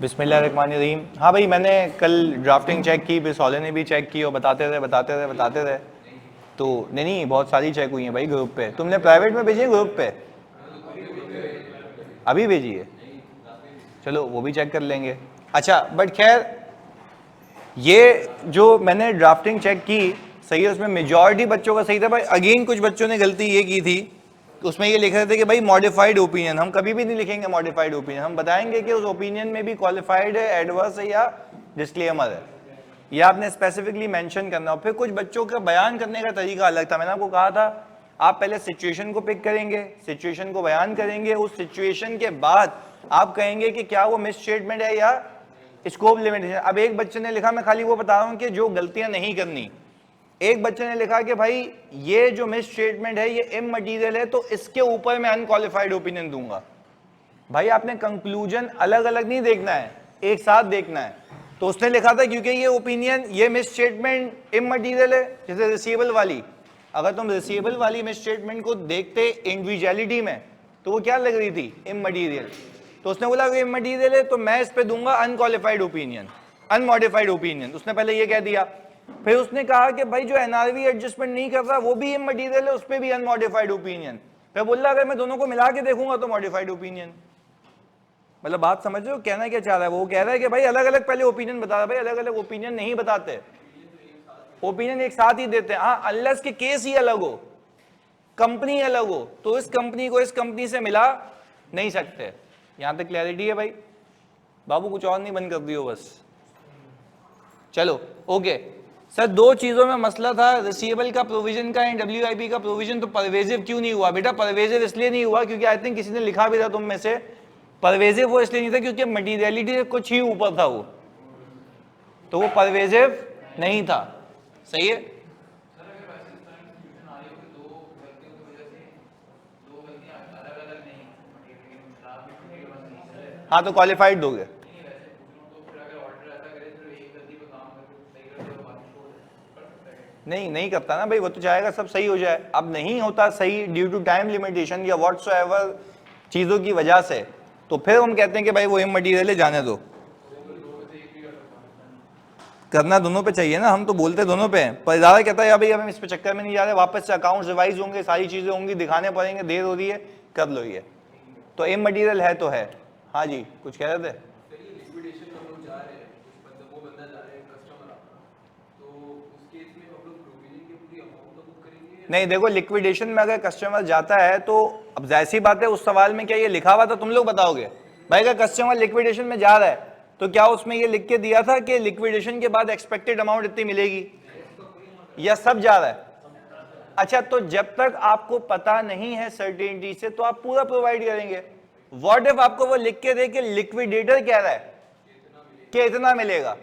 बिस्मिल्लाहिर्रहमानिर्रहीम। हाँ भाई, मैंने कल ड्राफ्टिंग चेक की, बिसौले ने भी चेक की और बताते रहे। तो नहीं, बहुत सारी चेक हुई हैं भाई ग्रुप पे। तुमने प्राइवेट में भेजी है ग्रुप पे? अभी भेजी है? चलो वो भी चेक कर लेंगे। अच्छा, बट खैर ये जो मैंने ड्राफ्टिंग चेक की सही है, उसमें मेजॉरिटी बच्चों का सही था भाई। अगेन कुछ बच्चों ने गलती ये की थी, उसमें ये लिख रहे थे कि भाई मॉडिफाइड ओपिनियन। हम कभी भी नहीं लिखेंगे मॉडिफाइड ओपिनियन, हम बताएंगे कि उस ओपिनियन में भी क्वालिफाइड है, एडवर्स है या डिस्क्लेमर है। ये आपने स्पेसिफिकली मेंशन करना। और फिर कुछ बच्चों का बयान करने का तरीका अलग था। मैंने आपको कहा था आप पहले सिचुएशन को पिक करेंगे, सिचुएशन को बयान करेंगे, उस सिचुएशन के बाद आप कहेंगे कि क्या वो मिस स्टेटमेंट है या स्कोप लिमिटेशन। अब एक बच्चे ने लिखा, मैं खाली वो बता रहा हूं कि जो गलतियां नहीं करनी। एक बच्चे ने लिखा कि भाई ये जो मिस स्टेटमेंट है ये इमटेरियल है, तो इसके ऊपर मैं अनक्वालिफाइड ओपिनियन दूंगा। भाई आपने कंक्लूजन अलग अलग नहीं देखना है, एक साथ देखना है। तो उसने लिखा था क्योंकि ये ओपिनियन, ये मिस स्टेटमेंट इमटेरियल है, जैसे रिसीवेबल वाली। अगर तुम रिसीवेबल वाली मिस स्टेटमेंट को देखते इंडिविजुअलिटी में तो वो क्या लग रही थी? इमटेरियल। तो उसने बोला कि इमटेरियल है तो मैं इस पे दूंगा अनक्वालिफाइड ओपिनियन, अनमॉडिफाइड ओपिनियन। उसने पहले ये कह दिया। फिर उसने कहा कि भाई जो एनआरवी एडजस्टमेंट नहीं कर रहा वो भी इमटेरियल है, उस पर भी अनमॉडिफाइड ओपिनियन। फिर बोल रहा अगर मैं दोनों को मिला के देखूंगा तो मॉडिफाइड ओपिनियन। मतलब बात समझ रहे हो कहना क्या चाह रहा है? वो कह रहा है कि भाई अलग अलग पहले ओपिनियन बता रहा। भाई अलग अलग ओपिनियन नहीं बताते, ओपिनियन एक साथ ही देते हैं। हाँ, अनलेस के केस ही अलग हो, कंपनी अलग हो, तो इस कंपनी को इस कंपनी से मिला नहीं सकते। यहां तक क्लैरिटी है भाई? बाबू कुछ और नहीं बंद कर दियो बस। चलो ओके सर, दो चीजों में मसला था, रिसीवेबल का प्रोविजन का एंड डब्ल्यूआईपी का प्रोविजन। तो परवेजिव क्यों नहीं हुआ बेटा? परवेजिव इसलिए नहीं हुआ क्योंकि आई थिंक किसी ने लिखा भी था तुम में से, परवेजिव वो इसलिए नहीं था क्योंकि मटीरियलिटी कुछ ही ऊपर था वो, तो वो परवेजिव नहीं था। सही है? हाँ तो क्वालिफाइड दोगे? नहीं, नहीं करता ना भाई, वो तो चाहेगा सब सही हो जाए। अब नहीं होता सही ड्यू टू टाइम लिमिटेशन या व्हाटसोएवर चीजों की वजह से, तो फिर हम कहते हैं कि भाई वो इमटेरियल है, जाने दो। करना दोनों पे चाहिए ना, हम तो बोलते दोनों पे हैं, पर ज्यादा कहता है यार भाई हम इस पे चक्कर में नहीं जा रहे, वापस से अकाउंट रिवाइज होंगे, सारी चीजें होंगी, दिखाने पड़ेंगे, देर हो रही है, कर लो ये। तो इमटेरियल है तो है। हाँ जी, कुछ कह रहे थे? नहीं देखो, लिक्विडेशन में अगर कस्टमर जाता है तो अब जाहिर सी बात है, उस सवाल में क्या ये लिखा हुआ था? तुम लोग बताओगे भाई, अगर कस्टमर लिक्विडेशन में जा रहा है तो क्या उसमें ये लिख के दिया था कि लिक्विडेशन के बाद एक्सपेक्टेड अमाउंट इतनी मिलेगी, या सब जा रहा है? अच्छा, तो जब तक आपको पता नहीं है सर्टेनिटी से तो आप पूरा प्रोवाइड करेंगे। व्हाट इफ आपको वो लिख के दे कि लिक्विडेटर कह रहा है कि इतना मिलेगा,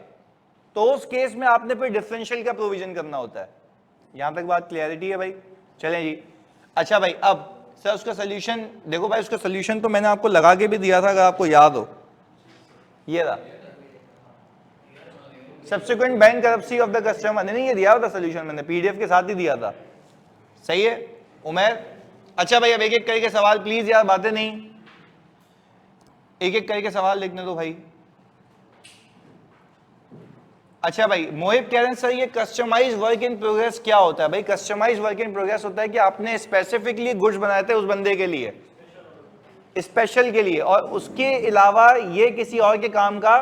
तो उस केस में आपने फिर डिफरेंशियल का प्रोविजन करना होता है। यहां तक बात क्लियरिटी है भाई? चलें जी। अच्छा भाई, अब सर उसका सोल्यूशन देखो भाई, उसका सोल्यूशन तो मैंने आपको लगा के भी दिया था, अगर आपको याद हो। ये रहा, subsequent bankruptcy of the customer. नहीं, ये दिया था सोल्यूशन, मैंने पीडीएफ के साथ ही दिया था। सही है उमैर? अच्छा भाई, अब एक एक करके सवाल प्लीज यार, बातें नहीं, एक एक करके सवाल लिखने दो भाई। अच्छा भाई, मोहिब कह रहे हैं सर ये कस्टमाइज वर्क इन प्रोग्रेस क्या होता है? भाई कस्टमाइज वर्क इन प्रोग्रेस होता है कि आपने स्पेसिफिकली गुड्स बनाए थे उस बंदे के लिए, स्पेशल के लिए, और उसके अलावा ये किसी और के काम का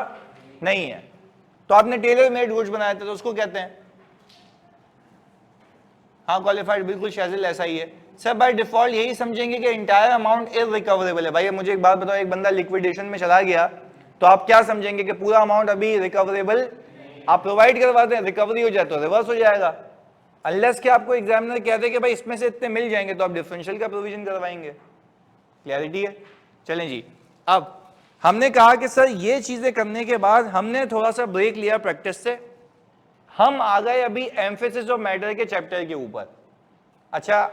नहीं है। तो आपने टेलर मेड गुड्स बनाए थे तो उसको कहते हैं हाँ क्वालिफाइड। बिल्कुल शाजिल, ऐसा ही है सर। बाय डिफॉल्ट यही समझेंगे कि इंटायर अमाउंट इररिकवरेबल है। भाई मुझे एक बात बताओ, एक बंदा लिक्विडेशन में चला गया तो आप क्या समझेंगे कि पूरा अमाउंट अभी रिकवरेबल आप प्रोवाइड करवाते हैं, रिकवरी हो जाए तो रिवर्स हो जाएगा। अनलेस कि आपको एग्जामिनर कहते हैं कि भाई इसमें से इतने मिल जाएंगे तो आप डिफरेंशियल का प्रोविजन करवाएंगे। क्लैरिटी है? चलें जी। अब हमने कहा कि सर ये चीजें करने के बाद हमने थोड़ा सा ब्रेक लिया प्रैक्टिस से, हम आ गए अभी एम्फेसिस ऑफ मैटर के चैप्टर के ऊपर। अच्छा,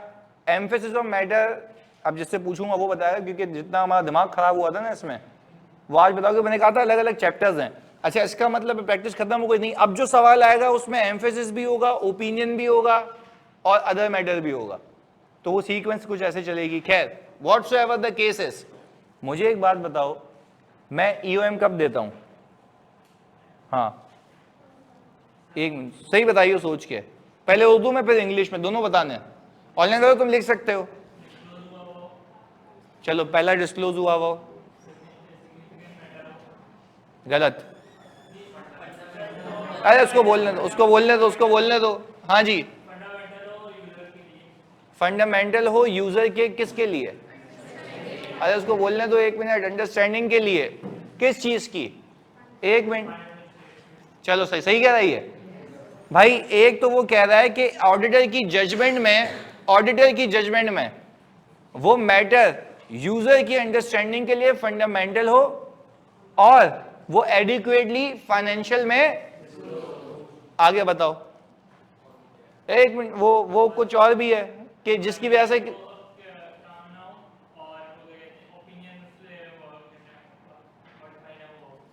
एम्फेसिस ऑफ मैटर अब जिससे पूछूंगा वो बताएगा, क्योंकि जितना हमारा दिमाग खराब हुआ था ना इसमें, वो आज बताओगे। मैंने कहा था अलग अलग चैप्टर्स हैं। अच्छा, इसका मतलब प्रैक्टिस खत्म हो गई? नहीं, अब जो सवाल आएगा उसमें एम्फेसिस भी होगा, ओपिनियन भी होगा और अदर मैटर भी होगा, तो वो सीक्वेंस कुछ ऐसे चलेगी। खैर व्हाटसोएवर द केसेस, मुझे एक बात बताओ, मैं ईओएम कब देता हूं? हाँ, एक मिनट, सही बताइए सोच के, पहले उर्दू में फिर इंग्लिश में, दोनों बताने हैं। ऑनलाइन करो, तुम लिख सकते हो। चलो, पहला डिस्क्लोज हुआ वो गलत। अरे उसको बोलने दो, उसको बोलने दो, उसको बोलने दो। हाँ जी, फंडामेंटल हो यूजर के किसके लिए? अरे उसको बोलने दो, एक मिनट। अंडरस्टैंडिंग के लिए किस चीज की? एक मिनट, चलो सही सही कह रही है भाई। एक तो वो कह रहा है कि ऑडिटर की जजमेंट में, ऑडिटर की जजमेंट में वो मैटर यूजर की अंडरस्टैंडिंग के लिए फंडामेंटल हो और वो एडिक्वेटली फाइनेंशियल में। आगे बताओ, एक मिनट, वो कुछ और भी है कि जिसकी वजह से।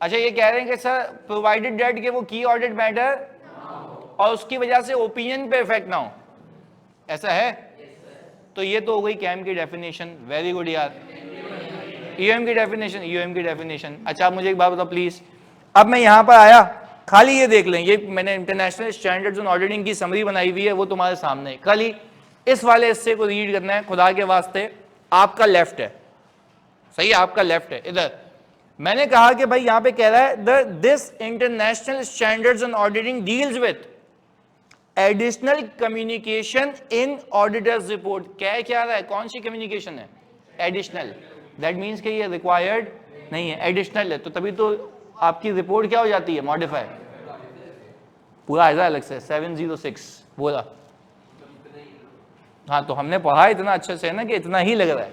अच्छा, ये कह रहे हैं कि सर प्रोवाइडेड डेट के वो की ऑडिट मैटर और उसकी वजह से ओपिनियन पे इफेक्ट ना हो, ऐसा है? तो ये तो हो गई कैम की डेफिनेशन। वेरी गुड यार। ईओएम की डेफिनेशन, ईओएम की डेफिनेशन। अच्छा, आप मुझे एक बात बताओ प्लीज। अब मैं यहां पर आया, खाली ये देख लें, ये मैंने इंटरनेशनल स्टैंडर्ड्स ऑन ऑडिटिंग की समरी बनाई हुई है, वो तुम्हारे सामने। खाली इस वाले हिस्से को रीड करना है, खुदा के वास्ते। आपका लेफ्ट है, सही, आपका लेफ्ट है इधर। मैंने कहा कि भाई यहां पे कह रहा है this international standards on auditing deals with additional communication in auditors report. क्या रहा है, कौन सी कम्युनिकेशन है? एडिशनल। दैट मीन्स कि ये रिक्वायर्ड नहीं है, एडिशनल है, तो तभी तो आपकी रिपोर्ट क्या हो जाती है? मॉडिफाई। पूरा आएगा अलग से 706 बोला। हाँ, तो हमने पढ़ा इतना अच्छे से है ना कि इतना ही लग रहा है,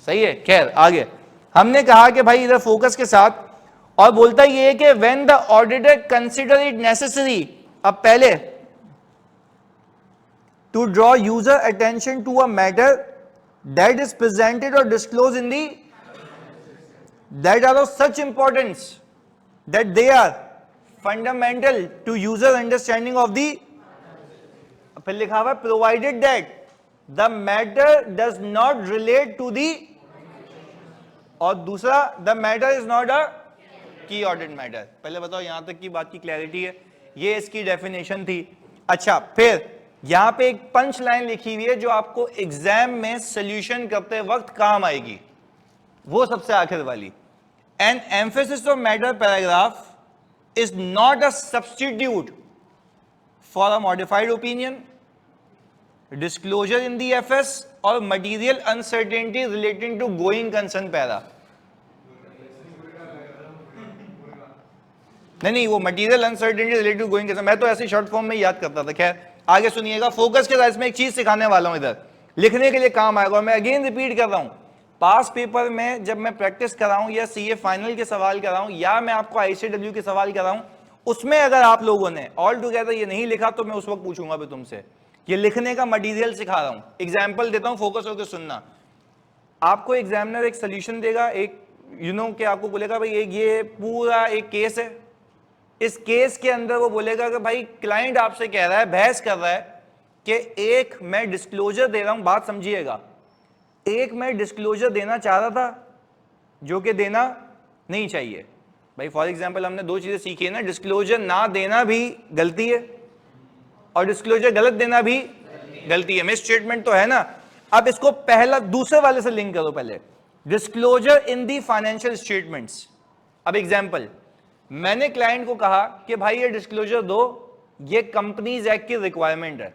सही है। खैर आगे हमने कहा कि भाई इधर फोकस के साथ, और बोलता ये है कि when the auditor consider it necessary, अब पहले to draw user attention to a matter that is presented or disclosed in the that are of such importance that they are fundamental to user understanding of the, फिर लिखा हुआ provided that the matter does not relate to the, और दूसरा the matter is not a key audit matter। पहले बताओ यहां तक की बात की क्लैरिटी है? ये इसकी डेफिनेशन थी। अच्छा, फिर यहां पे एक पंच लाइन लिखी हुई है जो आपको एग्जाम में सॉल्यूशन करते वक्त काम आएगी, वो सबसे आखिर वाली। An emphasis of matter paragraph is not a substitute for a modified opinion, disclosure in the FS और material uncertainty relating to going concern para. नहीं, वो material uncertainty related to going concern, मैं तो ऐसे शॉर्ट फॉर्म में याद करता था। खैर आगे सुनिएगा, फोकस के साथ इसमें एक चीज सिखाने वाला हूं, इधर लिखने के लिए काम आएगा। और मैं अगेन रिपीट कर रहा हूं, पास पेपर में जब मैं प्रैक्टिस कराऊं या सीए फाइनल के सवाल कराऊं या मैं आपको आईसीडब्ल्यू के सवाल कराऊं, उसमें अगर आप लोगों ने ऑल टुगेदर ये नहीं लिखा तो मैं उस वक्त पूछूंगा भी तुमसे। ये लिखने का मटीरियल सिखा रहा हूं, एग्जाम्पल देता हूं, फोकस होकर सुनना। आपको एग्जामिनर एक सोल्यूशन देगा, एक कि आपको बोलेगा भाई ये पूरा एक केस है, इस केस के अंदर वो बोलेगा कि भाई क्लाइंट आपसे कह रहा है, बहस कर रहा है कि एक मैं डिस्क्लोजर दे रहा हूं, बात समझिएगा, एक मैं डिस्क्लोजर देना चाह रहा था जो कि देना नहीं चाहिए। भाई फॉर एग्जांपल हमने दो चीजें सीखी है ना, डिस्क्लोजर ना देना भी गलती है और डिस्क्लोजर गलत देना भी गलती है, मिस स्टेटमेंट तो है ना। अब इसको पहला दूसरे वाले से लिंक करो, पहले disclosure in the financial statements. अब एग्जांपल, मैंने क्लाइंट को कहा कि भाई ये डिस्क्लोजर दो, ये कंपनीज एक्ट की रिक्वायरमेंट है।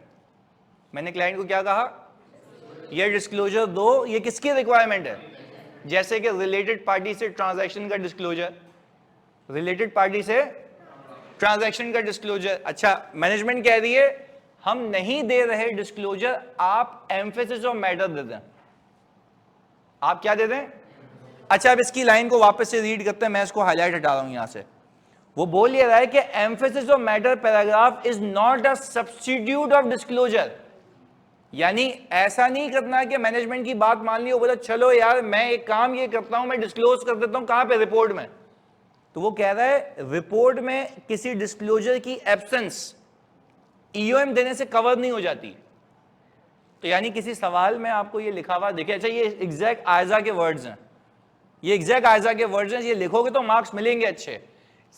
मैंने क्लाइंट को क्या कहा? ये डिस्क्लोजर दो, ये किसकी रिक्वायरमेंट है? जैसे कि रिलेटेड पार्टी से ट्रांजैक्शन का डिस्क्लोजर, रिलेटेड पार्टी से ट्रांजैक्शन का डिस्क्लोजर। अच्छा, मैनेजमेंट कह रही है हम नहीं दे रहे डिस्क्लोजर, आप एम्फेसिस ऑफ मैटर दे दें। आप क्या दे दें? अच्छा, अब इसकी लाइन को वापस से रीड करते हैं, मैं इसको हाईलाइट हटा रहा हूं यहां से। वो बोल ये रहा है कि emphasis of matter paragraph is not a substitute of disclosure. यानी ऐसा नहीं करना कि मैनेजमेंट की बात मान ली, वो बोला चलो यार मैं एक काम ये करता हूं, मैं डिस्क्लोज कर देता हूं, कहां पे? रिपोर्ट में। तो वो कह रहा है रिपोर्ट में किसी डिस्क्लोजर की एब्सेंस ईओएम देने से कवर नहीं हो जाती। तो यानी किसी सवाल में आपको ये लिखा हुआ दिखे, अच्छा ये एग्जैक्ट आयजा के वर्ड्स हैं, ये एग्जैक्ट आयजा के वर्ड्स हैं, ये लिखोगे तो मार्क्स मिलेंगे अच्छे।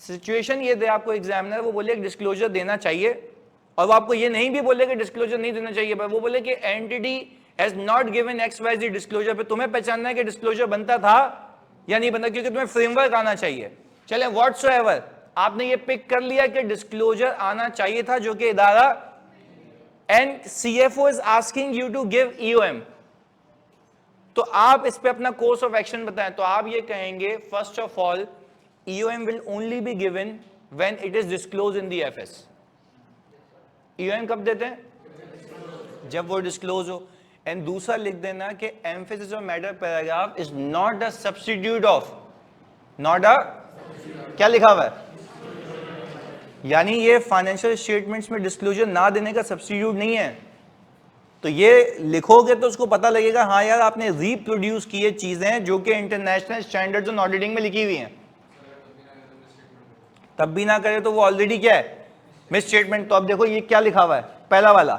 सिचुएशन ये दे आपको एग्जामिनर, वो बोले डिस्क्लोजर देना चाहिए, और वो आपको ये नहीं भी बोले कि डिस्क्लोजर नहीं देना चाहिए, पर वो बोले कि entity has not given XYZ disclosure, पे तुम्हें पहचानना है कि डिस्क्लोजर बनता था या नहीं बनता, क्योंकि तुम्हें फ्रेमवर्क आना चाहिए। चले व्हाटसोएवर आपने ये पिक कर लिया कि डिस्क्लोजर आना चाहिए था, जो कि इदारा, and CFO is asking you to give EOM, तो आप इस पे अपना कोर्स ऑफ एक्शन बताएं। तो आप ये कहेंगे first of all EOM will only be given when it is disclose in the FS। EOM कब देते हैं? जब वो डिस्क्लोज हो। एंड दूसरा लिख देना कि emphasis of matter paragraph is not a substitute of, not a, क्या लिखा हुआ है, यानी ये फाइनेंशियल स्टेटमेंट्स में डिस्क्लोजर ना देने का सब्स्टिट्यूट नहीं है। तो ये लिखोगे तो उसको पता लगेगा हाँ यार आपने रिप्रोड्यूस किए चीजें जो कि इंटरनेशनल स्टैंडर्ड्स ऑन ऑडिटिंग में लिखी हुई हैं। तब भी ना करे तो वो ऑलरेडी क्या है, मिस स्टेटमेंट। तो अब देखो ये क्या लिखा हुआ है, पहला वाला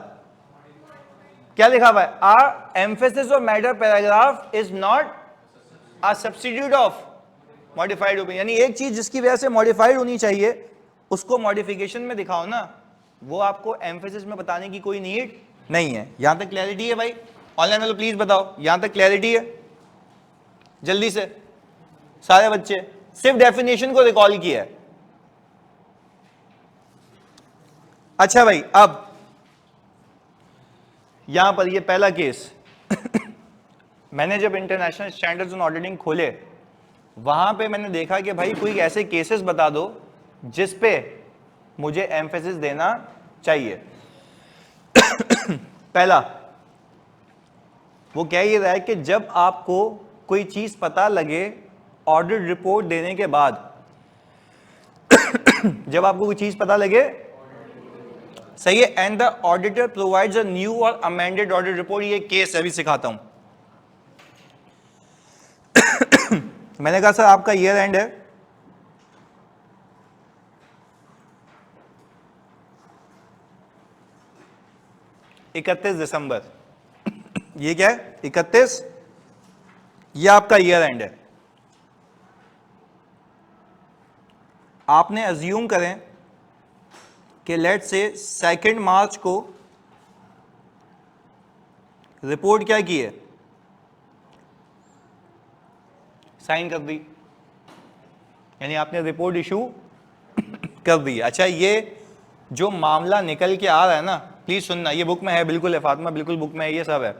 क्या लिखा हुआ है, a emphasis of matter paragraph is not a substitute of modified opinion, यानी एक चीज जिसकी वजह से मॉडिफाइड होनी चाहिए उसको मॉडिफिकेशन में दिखाओ ना, वो आपको एम्फेसिस में बताने की कोई नीड नहीं है। यहां तक क्लैरिटी है भाई? ऑनलाइन वालों प्लीज बताओ, यहां तक क्लैरिटी है? जल्दी से सारे बच्चे, सिर्फ डेफिनेशन को रिकॉल किया है। अच्छा भाई, अब यहां पर ये पहला केस मैंने जब इंटरनेशनल स्टैंडर्ड्स ऑन ऑडिटिंग खोले, वहां पे मैंने देखा कि भाई कोई ऐसे केसेस बता दो जिस पे मुझे एम्फेसिस देना चाहिए। पहला वो कह ये रहा है कि जब आपको कोई चीज पता लगे ऑडिट रिपोर्ट देने के बाद जब आपको कोई चीज पता लगे, सही है, and the auditor provides a new और अमेंडेड ऑडिट रिपोर्ट। ये केस अभी सिखाता हूं। मैंने कहा सर आपका ईयर एंड है, दिसंबर, ये क्या है 31, ये आपका ईयर एंड है। आपने अज्यूम करें कि लेट से 2 मार्च को रिपोर्ट क्या की है, साइन कर दी, यानी आपने रिपोर्ट इशू कर दी। अच्छा, ये जो मामला निकल के आ रहा है ना, प्लीज सुनना, ये बुक में है, बिल्कुल है फातिमा, बिल्कुल बुक में है, ये सब है।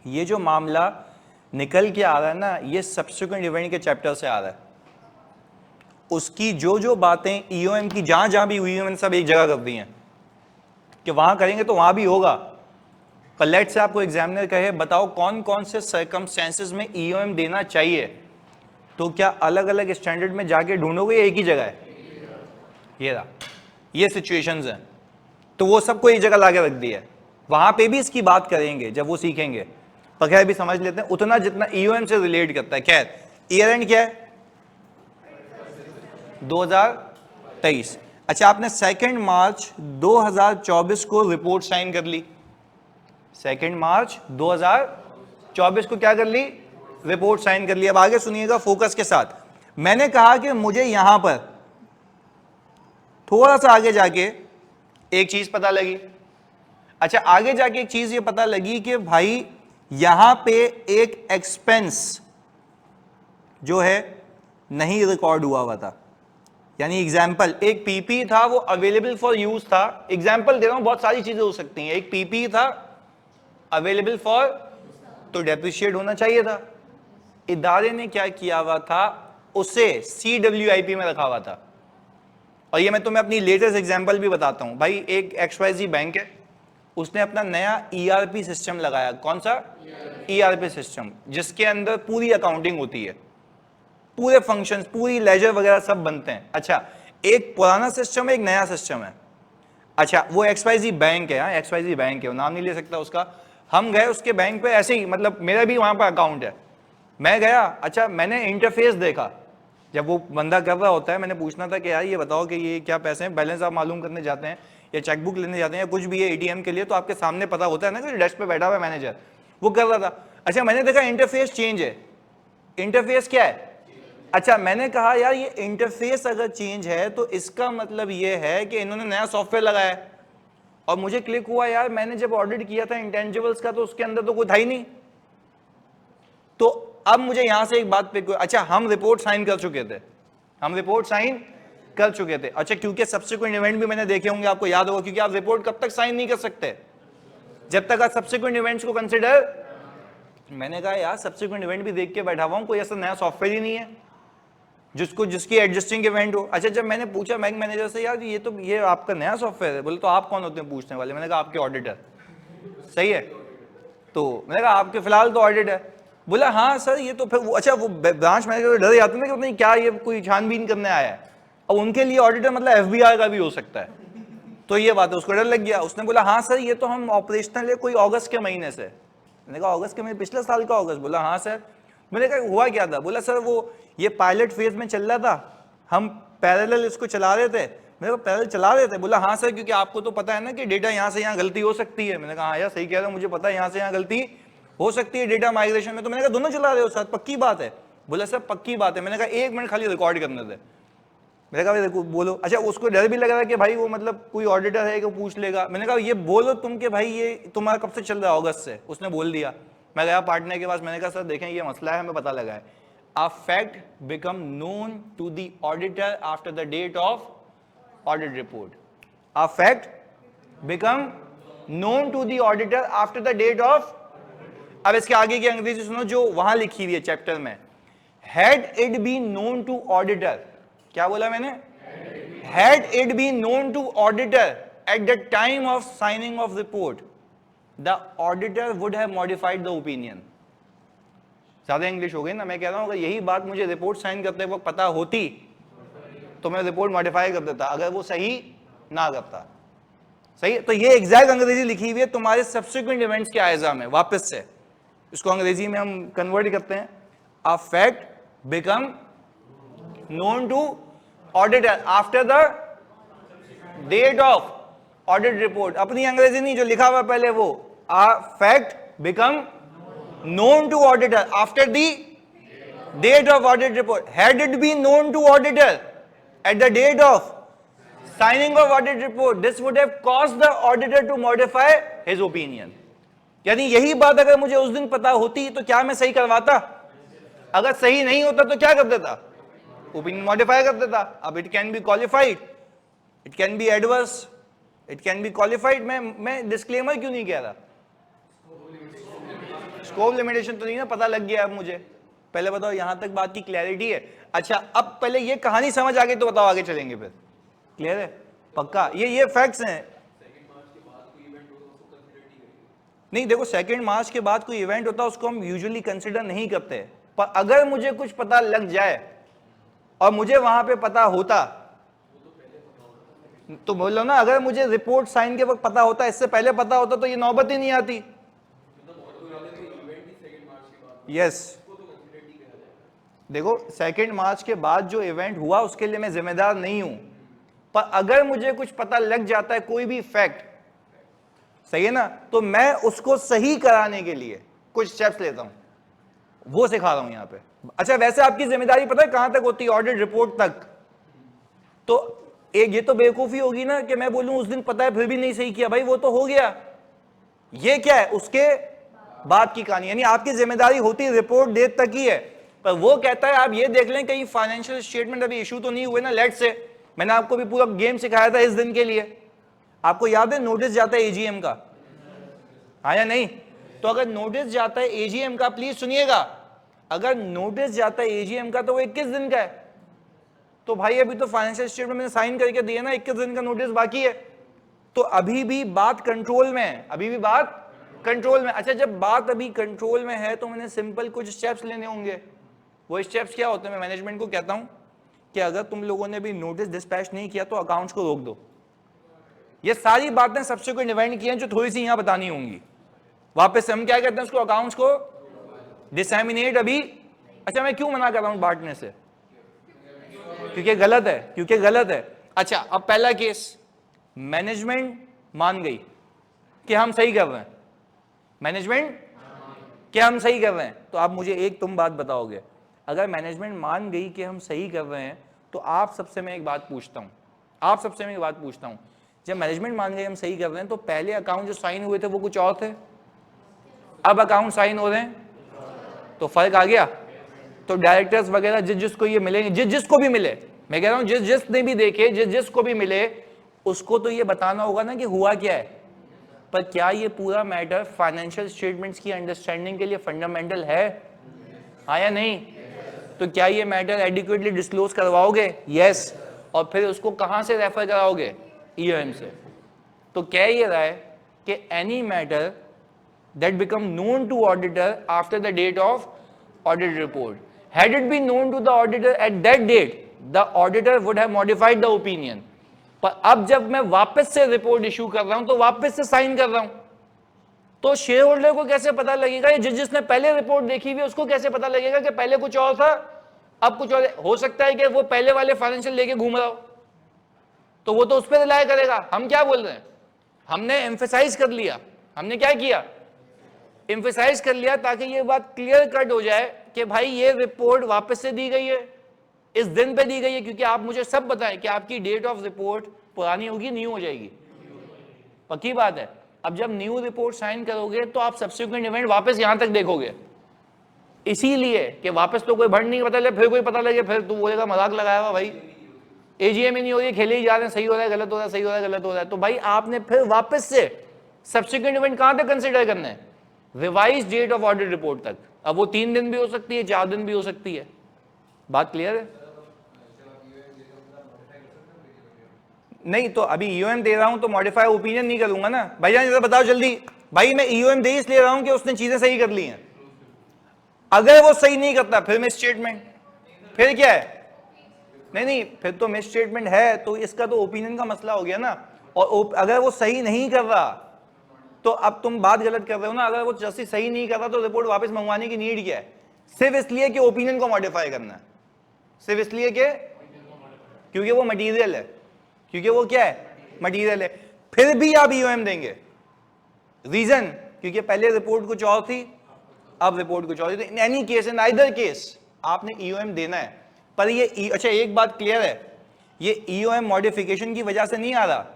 ये जो मामला निकल के आ रहा है ना, ये सब्सिक्वेंट इवेंट के चैप्टर से आ रहा है। उसकी जो जो बातें EOM की जहां जहां भी हुई है, मैंने सब एक जगह कर दी हैं कि वहां करेंगे तो वहां भी होगा। पर लेट से आपको एग्जामिनर कहे बताओ कौन कौन से सर्कमस्टेंसेस में EOM देना चाहिए, तो क्या अलग अलग स्टैंडर्ड में जाके ढूंढोगे, एक ही जगह है? ये रहा, ये सिचुएशंस हैं, तो वो सबको एक जगह लाके रख दिया है। वहां पे भी इसकी बात करेंगे जब वो सीखेंगे। पर खैर भी समझ लेते हैं उतना जितना EOM से रिलेट करता है। खैर, ईयर एंड क्या है? 2023। अच्छा, आपने 2 मार्च 2024 को रिपोर्ट साइन कर ली। 2 मार्च 2024 को क्या कर ली? रिपोर्ट साइन कर ली। अब आगे सुनिएगा फोकस के साथ। मैंने कहा कि मुझे यहां पर थोड़ा सा आगे जाके एक चीज पता लगी। अच्छा, आगे जाके एक चीज ये पता लगी कि भाई यहां पे एक एक्सपेंस जो है नहीं रिकॉर्ड हुआ था। यानी एग्जाम्पल, एक पीपी था, वो अवेलेबल फॉर यूज था। एग्जाम्पल दे रहा हूं, बहुत सारी चीजें हो सकती हैं। एक पीपी था अवेलेबल फॉर, तो डेप्रिशिएट होना चाहिए था। इदारे ने क्या किया हुआ था, उसे CWIP में रखा हुआ था। और ये मैं तुम्हें अपनी लेटेस्ट एग्जांपल भी बताता हूं। भाई एक XYZ बैंक है, उसने अपना नया ERP सिस्टम लगाया। कौन सा? ERP सिस्टम, जिसके अंदर पूरी अकाउंटिंग होती है, पूरे फंक्शंस, पूरी लेजर वगैरह सब बनते हैं। अच्छा, एक पुराना सिस्टम है, एक नया सिस्टम है। अच्छा, वो XYZ बैंक है, हाँ XYZ बैंक है, वो नाम नहीं ले सकता उसका। हम गए उसके बैंक पे ऐसे ही, मतलब मेरा भी वहां पर अकाउंट है, मैं गया। अच्छा, मैंने इंटरफेस देखा, जब वो बंदा कर रहा होता है, मैंने पूछना था कि यार ये बताओ कि ये क्या पैसे हैं, बैलेंस आप मालूम करने जाते हैं या चेकबुक लेने जाते हैं या कुछ भी है ATM के लिए, तो आपके सामने पता होता है ना कि डेस्क पे बैठा हुआ है मैनेजर, वो कर रहा था। अच्छा, मैंने देखा इंटरफेस चेंज है। इंटरफेस क्या है? अच्छा मैंने कहा यार ये इंटरफेस अगर चेंज है तो इसका मतलब ये है कि इन्होंने नया सॉफ्टवेयर लगाया है, और मुझे क्लिक हुआ यार मैंने जब ऑडिट किया था इंटेंजिबल्स का तो उसके अंदर तो कोई था ही नहीं। तो अब मुझे यहां से एक बात पे, अच्छा हम रिपोर्ट साइन कर चुके थे, हम रिपोर्ट साइन कर चुके थे। अच्छा क्योंकि सब्सिक्वेंट इवेंट भी मैंने देखे होंगे, आपको याद होगा, क्योंकि आप रिपोर्ट कब तक साइन नहीं कर सकते जब तक आप सब्सिक्वेंट इवेंट्स को कंसिडर। मैंने कहा यार सब्सिक्वेंट इवेंट भी देख के बैठा हुआ हूं, कोई ऐसा नया सॉफ्टवेयर ही नहीं है जिसकी एडजस्टिंग इवेंट हो। अच्छा जब मैंने पूछा बैंक मैनेजर से यार ये आपका नया सॉफ्टवेयर है, बोले तो आप कौन होते हैं पूछने वाले। मैंने कहा आपके ऑडिटर। सही है, तो मैंने कहा आपके फिलहाल तो ऑडिट है। बोला हाँ सर ये तो फिर अच्छा वो ब्रांच मैनेजर डर जाते ना कि नहीं क्या ये कोई छानबीन करने आया है, अब उनके लिए ऑडिटर मतलब FBI का भी हो सकता है, तो ये बात है, उसको डर लग गया। उसने बोला हाँ सर ये तो हम ऑपरेशनल है कोई अगस्त के महीने से। मैंने कहा अगस्त के महीने, पिछले साल का अगस्त। बोला हाँ सर। मैंने कहा हुआ क्या था। बोला सर वो ये पायलट फेज में चल रहा था, हम पैरेलल इसको चला रहे थे। मैंने कहा पैरेलल चला रहे थे। बोला हाँ सर क्योंकि आपको तो पता है ना कि डेटा यहाँ से यहाँ गलती हो सकती है। मैंने कहा हाँ यार सही कह रहे हो, मुझे पता है यहाँ से यहाँ गलती हो सकती है डेटा माइग्रेशन में। तो मैंने कहा दोनों चला रहे हो सर, पक्की बात है। बोला सर पक्की बात है। मैंने कहा 1 मिनट खाली रिकॉर्ड करने दे। मैंने कहा देखो बोलो। अच्छा उसको डर भी लग रहा है कि भाई वो मतलब कोई ऑडिटर है कि पूछ लेगा। मैंने कहा ये बोलो तुम कि भाई ये तुम्हारा कब से चल रहा है, अगस्त से। उसने बोल दिया। मैं गया पार्टनर के पास, मैंने कहा सर देखें ये मसला है, हमें पता लगा है। A fact become known to the auditor after the date of audit report. A fact become known to the auditor after the date of। अब इसके आगे की अंग्रेजी सुनो जो वहां लिखी हुई है चैप्टर में। Had it been known to auditor, क्या बोला मैंने? Had it been known to auditor at the time of signing of report, the auditor would have modified the opinion। ज्यादा इंग्लिश हो गई ना। मैं कह रहा हूं अगर यही बात मुझे रिपोर्ट साइन करते वक्त पता होती तो मैं रिपोर्ट मॉडिफाई कर देता, अगर वो सही ना करता। सही, तो ये एग्जैक्ट अंग्रेजी लिखी हुई है तुम्हारे सब्सिक्वेंट इवेंट्स के आयजा में। वापस से इसको अंग्रेजी में हम कन्वर्ट करते हैं। A fact become known to auditor after the date of audit report. अपनी अंग्रेजी नहीं, जो लिखा हुआ पहले वो। A fact become known to auditor after the date of audit report। Had it been known to auditor at the date of signing of audit report, this would have caused the auditor to modify his opinion। यानी यही बात अगर मुझे उस दिन पता होती तो क्या मैं सही करवाता? अगर सही नहीं होता तो क्या कर देता? ओपिनियन मॉडिफाई कर देता। अब it can be qualified, it can be adverse, it can be qualified. मैं डिस्क्लेमर क्यों नहीं कह रहा? स्कोप लिमिटेशन तो नहीं ना, पता लग गया अब मुझे। पहले बताओ यहां तक बात की क्लैरिटी है? अच्छा अब पहले ये कहानी समझ आ गई तो बताओ आगे चलेंगे फिर। क्लियर है? पक्का? ये फैक्ट्स हैं। नहीं देखो 2 मार्च के बाद कोई इवेंट होता है उसको हम यूजुअली कंसिडर नहीं करते, पर अगर मुझे कुछ पता लग जाए और मुझे वहां पे पता होता तो बोलो ना, अगर मुझे रिपोर्ट साइन के वक्त पता होता, इससे पहले पता होता तो ये नौबत ही नहीं आती। यस देखो 2 मार्च के बाद जो इवेंट हुआ उसके लिए मैं जिम्मेदार नहीं हूं, पर अगर मुझे कुछ पता लग जाता है कोई भी फैक्ट, सही है ना, तो मैं उसको सही कराने के लिए कुछ स्टेप्स लेता हूं, वो सिखा रहा हूं यहां पे। अच्छा वैसे आपकी जिम्मेदारी पता है कहां तक होती है? ऑडिट रिपोर्ट तक। तो एक ये तो बेवकूफी होगी ना कि मैं बोलूं उस दिन पता है फिर भी नहीं सही किया। भाई वो तो हो गया, ये क्या है उसके बाद की कहानी। यानी आपकी जिम्मेदारी होती रिपोर्ट डेट तक ही है, पर वो कहता है आप ये देख लें कहीं फाइनेंशियल स्टेटमेंट अभी इशू तो नहीं हुए ना। लेट से मैंने आपको भी पूरा गेम सिखाया था इस दिन के लिए, आपको याद है नोटिस जाता है एजीएम का, हाँ या नहीं? तो अगर नोटिस जाता है एजीएम का, प्लीज सुनिएगा, अगर नोटिस जाता है एजीएम का तो वो 21 दिन का है। तो भाई अभी तो फाइनेंशियल स्टेटमेंट मैंने साइन करके दिया ना, 21 दिन का नोटिस बाकी है, तो अभी भी बात कंट्रोल में है, अभी भी बात कंट्रोल में। अच्छा जब बात अभी कंट्रोल में है तो मैंने सिंपल कुछ स्टेप्स लेने होंगे। वो स्टेप्स क्या होते हैं? मैं मैनेजमेंट को कहता हूं कि अगर तुम लोगों ने भी नोटिस डिस्पैच नहीं किया तो अकाउंट्स को रोक दो। ये सारी बातें सब्सिक्वेंट इवेंट की हैं जो थोड़ी सी यहां बतानी होंगी। वापस से हम क्या कहते हैं उसको? अकाउंट्स को डिसैमिनेट अभी। अच्छा मैं क्यों मना कर रहा हूं बांटने से? क्योंकि गलत है, क्योंकि गलत है। अच्छा अब पहला केस, मैनेजमेंट मान गई कि हम सही कर रहे हैं, मैनेजमेंट क्या हम सही कर रहे हैं, तो आप मुझे एक तुम बात बताओगे, अगर मैनेजमेंट मान गई कि हम सही कर रहे हैं तो आप सबसे मैं एक बात पूछता हूं, जब मैनेजमेंट मान गई हम सही कर रहे हैं तो पहले अकाउंट जो साइन हुए थे वो कुछ और थे, अब अकाउंट साइन हो रहे हैं तो फर्क आ गया। तो डायरेक्टर्स वगैरह जिसको ये मिलेंगे, जिसको भी मिले, मैं कह रहा हूं जिसने भी देखे, जिसको भी मिले, उसको तो ये बताना होगा ना कि हुआ क्या है। पर क्या ये पूरा मैटर फाइनेंशियल स्टेटमेंट्स की अंडरस्टैंडिंग के लिए फंडामेंटल है, हाँ या नहीं? तो क्या ये मैटर एडिक्वेटली डिस्क्लोज करवाओगे? यस। और फिर उसको कहां से रेफर कराओगे? ईओएम से। तो कह ये रहा है कि any matter that become known to auditor after the date of audit report, had it been known to the auditor at that date, the auditor would have modified the opinion. पर अब जब मैं वापस से रिपोर्ट इशू कर रहा हूं तो वापस से साइन कर रहा हूं, तो शेयर होल्डर को कैसे पता लगेगा? ये जिसने पहले रिपोर्ट देखी हुई उसको कैसे पता लगेगा कि पहले कुछ और था अब कुछ और? हो सकता है कि वो पहले वाले फाइनेंशियल लेके घूम रहा हो, तो वो तो उस पर रिलाय करेगा। हम क्या बोल रहे हैं, हमने एम्फेसाइज कर लिया, हमने क्या किया, एम्फेसाइज कर लिया ताकि ये बात क्लियर कट हो जाए कि भाई ये रिपोर्ट वापस से दी गई है, इस दिन पे दी गई है, क्योंकि आप मुझे सब बताएं कि आपकी डेट ऑफ रिपोर्ट पुरानी होगी, न्यू हो जाएगी, पक्की बात है। अब जब न्यू रिपोर्ट साइन करोगे तो आप सब्सिक्वेंट इवेंट वापस यहां तक देखोगे, इसीलिए कि वापस तो कोई भंड नहीं पता लगे, फिर कोई पता लगे फिर तू बोलेगा मजाक लगाया हुआ भाई, एजीएम ही नहीं हो रही, खेले ही जा रहे हैं, सही हो रहा है गलत हो रहा है, सही हो रहा है गलत हो रहा है। तो भाई आपने फिर वापस से सब्सिक्वेंट इवेंट कहां तक कंसिडर करना है? Revise date of audit report तक। अब वो 3 दिन भी हो सकती है, 4 दिन भी हो सकती है। बात क्लियर है? नहीं तो अभी ईओएम दे रहा हूं तो मॉडिफाई ओपिनियन नहीं करूंगा ना भाईजान, जरा बताओ जल्दी। भाई मैं ईओएम दे इसलिए रहा हूं कि उसने चीजें सही कर ली हैं, अगर वो सही नहीं करता फिर मिस स्टेटमेंट, फिर क्या है? नहीं फिर तो मिस स्टेटमेंट है, तो इसका तो ओपिनियन का मसला हो गया ना। और अगर वो सही नहीं कर रहा तो अब तुम बात गलत कर रहे हो ना। अगर वो जस्टिस सही नहीं कर रहा तो रिपोर्ट वापस मंगवाने की नीड क्या है? सिर्फ इसलिए कि ओपिनियन को मॉडिफाई करना है, सिर्फ इसलिए कि क्योंकि वो मटेरियल है, क्योंकि वो क्या है? मटेरियल है। फिर भी आप ईओएम देंगे, रीजन क्योंकि पहले रिपोर्ट कुछ और थी, अब रिपोर्ट कुछ और थी। In any case, in either case आपने ईओएम देना है। पर ये अच्छा एक बात क्लियर है, ये ईओएम मॉडिफिकेशन की वजह से नहीं आ रहा,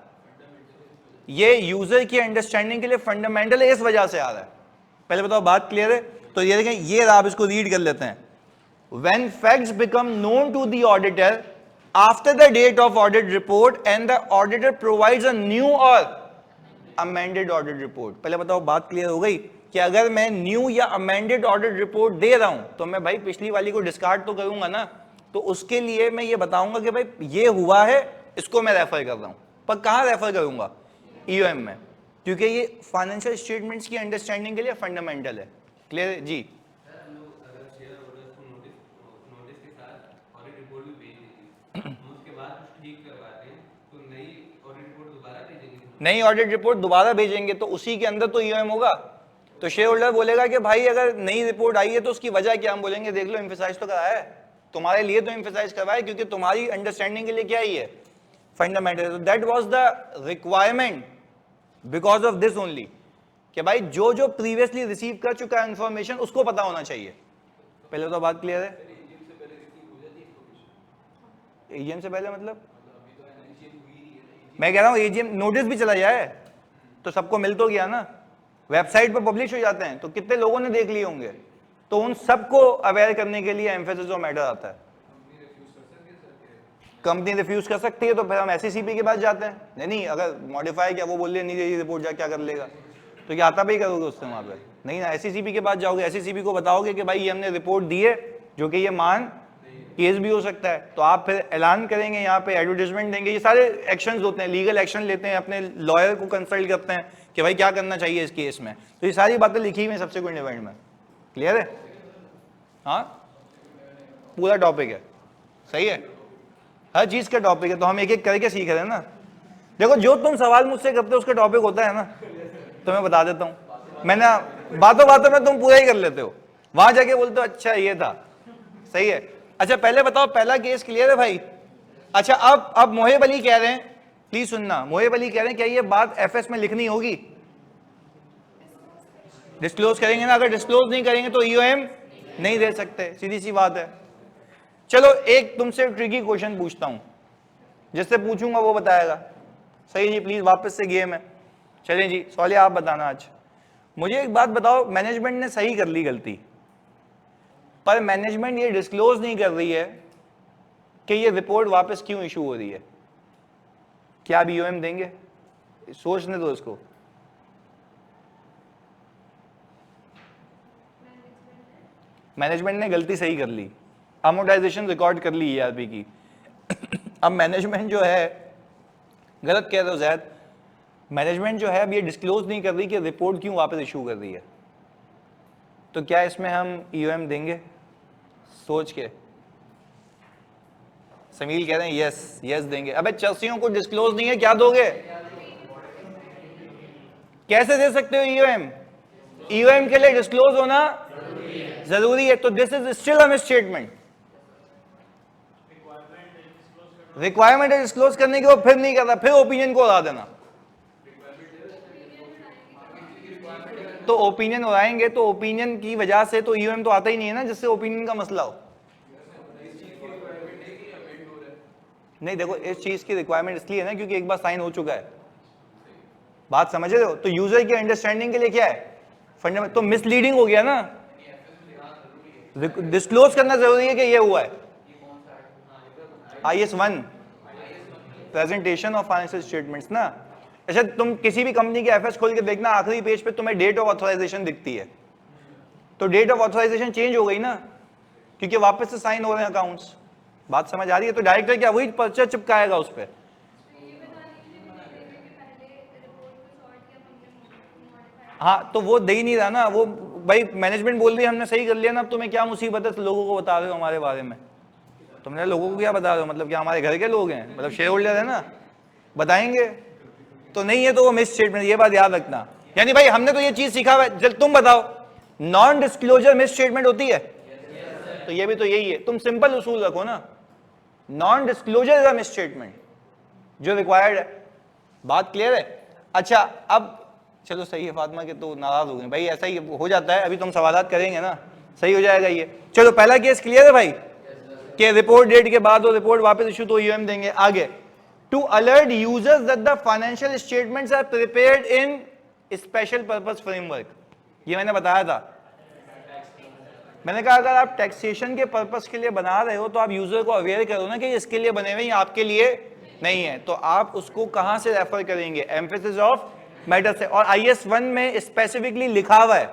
ये यूजर की अंडरस्टैंडिंग के लिए फंडामेंटल इस वजह से आ रहा है। पहले बताओ बात क्लियर है? तो ये देखें, ये आप इसको रीड कर लेते हैं। When facts become known to the auditor after the date of audit report and the auditor provides a new or amended audit report. पहले बताओ बात क्लियर हो गई कि अगर मैं न्यू या अमेंडेड ऑडिट रिपोर्ट दे रहा हूं तो मैं भाई पिछली वाली को डिस्कार्ड तो करूंगा ना। तो उसके लिए मैं ये बताऊंगा कि भाई ये हुआ है, इसको मैं रेफर कर रहा हूं। पर कहां रेफर करूंगा? ईओएम में, क्योंकि ये फाइनेंशियल स्टेटमेंट्स की अंडरस्टैंडिंग के लिए फंडामेंटल है। क्लियर जी? नई ऑडिट रिपोर्ट दोबारा भेजेंगे तो उसी के अंदर तो ईओएम होगा। तो शेयर होल्डर बोलेगा कि भाई अगर नई रिपोर्ट आई है तो उसकी वजह क्या? हम बोलेंगे देख लो एम्फेसाइज तो कराया है, तुम्हारे लिए तो एम्फेसाइज करवाया क्योंकि तुम्हारी अंडरस्टैंडिंग के लिए क्या ही है? Fundamental. That was the requirement because of this only, कि भाई जो जो प्रीवियसली रिसीव कर चुका है इंफॉर्मेशन उसको पता होना चाहिए। पहले तो बात क्लियर है? एजीएम से पहले मतलब मैं कह रहा हूं एजीएम नोटिस भी चला जाए तो सबको मिल तो गया ना, वेबसाइट पर पब्लिश हो जाते हैं तो कितने लोगों ने देख लिए होंगे, तो उन सबको अवेयर करने के लिए एम्फेसिस और मैटर आता है। कंपनी रिफ्यूज कर सकती है तो फिर हम एससीसीपी के पास जाते हैं। नहीं अगर मॉडिफाई किया, वो बोल रहे नहीं ये रिपोर्ट जा क्या कर लेगा, तो क्या आता भी करोगे उससे वहां पे? नहीं ना, एससीसीपी के पास जाओगे, एससीसीपी को बताओगे कि भाई ये हमने रिपोर्ट दी है जो कि ये मान केस भी हो सकता है, तो आप फिर ऐलान करेंगे, यहाँ पे एडवर्टाइजमेंट देंगे। ये सारे एक्शंस होते हैं, लीगल एक्शन लेते हैं, अपने लॉयर को कंसल्ट करते हैं कि भाई क्या करना चाहिए इस केस में। तो ये सारी बातें लिखी हुई हैं सब्सिक्वेंट इवेंट में। क्लियर है? हाँ पूरा टॉपिक है, सही है, हर चीज का टॉपिक है, तो हम एक एक करके सीख रहे हैं ना। देखो जो तुम सवाल मुझसे करते हो उसका टॉपिक होता है ना, तो मैं बता देता हूँ। मैंने बातों बातों में तुम पूरा ही कर लेते हो, वहां जाके बोलते हो अच्छा ये था, सही है। अच्छा पहले बताओ पहला केस क्लियर है भाई? अच्छा अब मोहिब अली कह रहे हैं, प्लीज सुनना, मोहिब अली कह रहे हैं क्या ये बात एफएस में लिखनी होगी? डिस्क्लोज करेंगे ना, अगर डिस्क्लोज नहीं करेंगे तो ईओएम नहीं दे सकते, सीधी सी बात है। चलो एक तुमसे ट्रिकी क्वेश्चन पूछता हूं, जिससे पूछूंगा वो बताएगा। सही जी, प्लीज वापस से गेम है। चलिए जी, सवाल आप बताना आज। मुझे एक बात बताओ, मैनेजमेंट ने सही कर ली गलती, पर मैनेजमेंट ये डिस्क्लोज नहीं कर रही है कि ये रिपोर्ट वापस क्यों इशू हो रही है। क्या आप ईओएम देंगे? सोचने दो इसको। मैनेजमेंट ने गलती सही कर ली, अमोर्टाइजेशन रिकॉर्ड कर ली ईआरपी की। अब मैनेजमेंट जो है, गलत कह रहे हो जैद, मैनेजमेंट जो है अब ये डिस्क्लोज नहीं कर रही कि रिपोर्ट क्यों वापस इशू कर रही है। तो क्या इसमें हम ईओएम देंगे? सोच के। समील कह रहे हैं यस, यस देंगे। अबे चर्सियों को डिस्क्लोज नहीं है, क्या दोगे? कैसे दे सकते हो ईओएम? ईओएम के लिए डिस्क्लोज होना जरूरी है। तो this is still a misstatement. Requirement है डिस्क्लोज करने की, वो फिर नहीं करता, फिर ओपिनियन को उड़ा देना। तो ओपिनियन उड़ाएंगे तो ओपिनियन की वजह से तो ईओएम तो आता ही नहीं है ना, जिससे ओपिनियन का मसला हो। नहीं देखो, इस चीज की रिक्वायरमेंट इसलिए है ना क्योंकि एक बार साइन हो चुका है। बात समझ रहे हो? तो यूजर की अंडरस्टैंडिंग के लिए क्या है फंडामेंटल। तो मिसलीडिंग हो गया ना, डिस्क्लोज करना जरूरी है कि ये हुआ है। IS1 presentation of financial statements ना। अच्छा, तुम किसी भी कंपनी के एफएस खोल के देखना, आखिरी पेज पे तुम्हें डेट ऑफ ऑथराइजेशन दिखती है। तो डेट ऑफ ऑथराइजेशन चेंज हो गई ना, क्योंकि वापस से साइन हो रहे हैं अकाउंट्स। बात समझ आ रही है? तो डायरेक्टर क्या वही पर्चा चिपकाएगा उस पर। हाँ, तो वो दे ही नहीं रहा ना वो। भाई मैनेजमेंट बोल रही है हमने सही कर लिया ना, अब तुम्हें क्या मुसीबत है? लोगों को बता रहे हो हमारे बारे में। तुमने लोगों को क्या बता रहे हो? मतलब क्या हमारे घर के लोग हैं? मतलब शेयर होल्डर है ना, बताएंगे तो नहीं है तो वो मिस स्टेटमेंट। ये बात याद रखना। यानी भाई हमने तो ये चीज सीखा हुआ है। जब तुम बताओ नॉन डिस्क्लोजर मिस स्टेटमेंट होती है, तो ये भी तो यही है। तुम सिंपल उसूल रखो ना, non disclosure is a miss statement जो रिक्वायर्ड है। बात क्लियर है? अच्छा, अब चलो सही है फातिमा के तो नाराज हो गए भाई, ऐसा ही हो जाता है। अभी तुम सवालात करेंगे ना, सही हो जाएगा ये। चलो पहला केस क्लियर है भाई कि रिपोर्ट डेट के बाद वो रिपोर्ट वापस इशू तो ईओएम देंगे। आगे, to alert users that the financial statements are prepared in special purpose framework. ये मैंने बताया था। मैंने कहा अगर आप टैक्सेशन के पर्पस के लिए बना रहे हो तो आप यूजर को अवेयर करो ना कि इसके लिए बने हुए हैं, आपके लिए नहीं है। तो आप उसको कहां से रेफर करेंगे? एम्फेसिस ऑफ मैटर से। और IS1 में स्पेसिफिकली लिखा हुआ है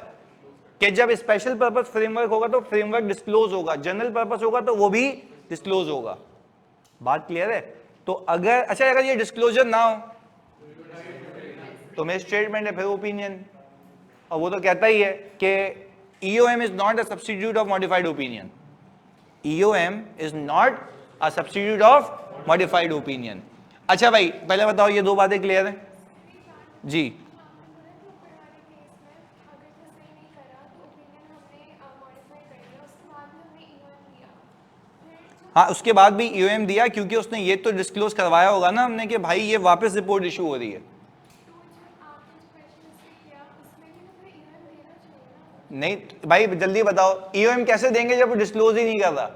कि जब स्पेशल पर्पस फ्रेमवर्क होगा तो फ्रेमवर्क डिस्क्लोज होगा, जनरल पर्पस होगा तो वो भी डिस्क्लोज होगा। बात क्लियर है? तो अगर अच्छा, अगर ये डिस्क्लोजर ना हो तो मेरा स्टेटमेंट है, फिर ओपिनियन। और वो तो कहता ही है कि EOM is not a substitute of modified opinion. EOM is not a substitute of modified opinion. अच्छा भाई, पहले बताओ ये दो बातें क्लियर हैं जी? हाँ, उसके बाद भी EOM दिया क्योंकि उसने ये तो डिस्क्लोज करवाया होगा ना हमने कि भाई ये वापस रिपोर्ट इशू हो रही है। नहीं भाई जल्दी बताओ, EOM कैसे देंगे जब वो डिस्क्लोज ही नहीं कर रहा?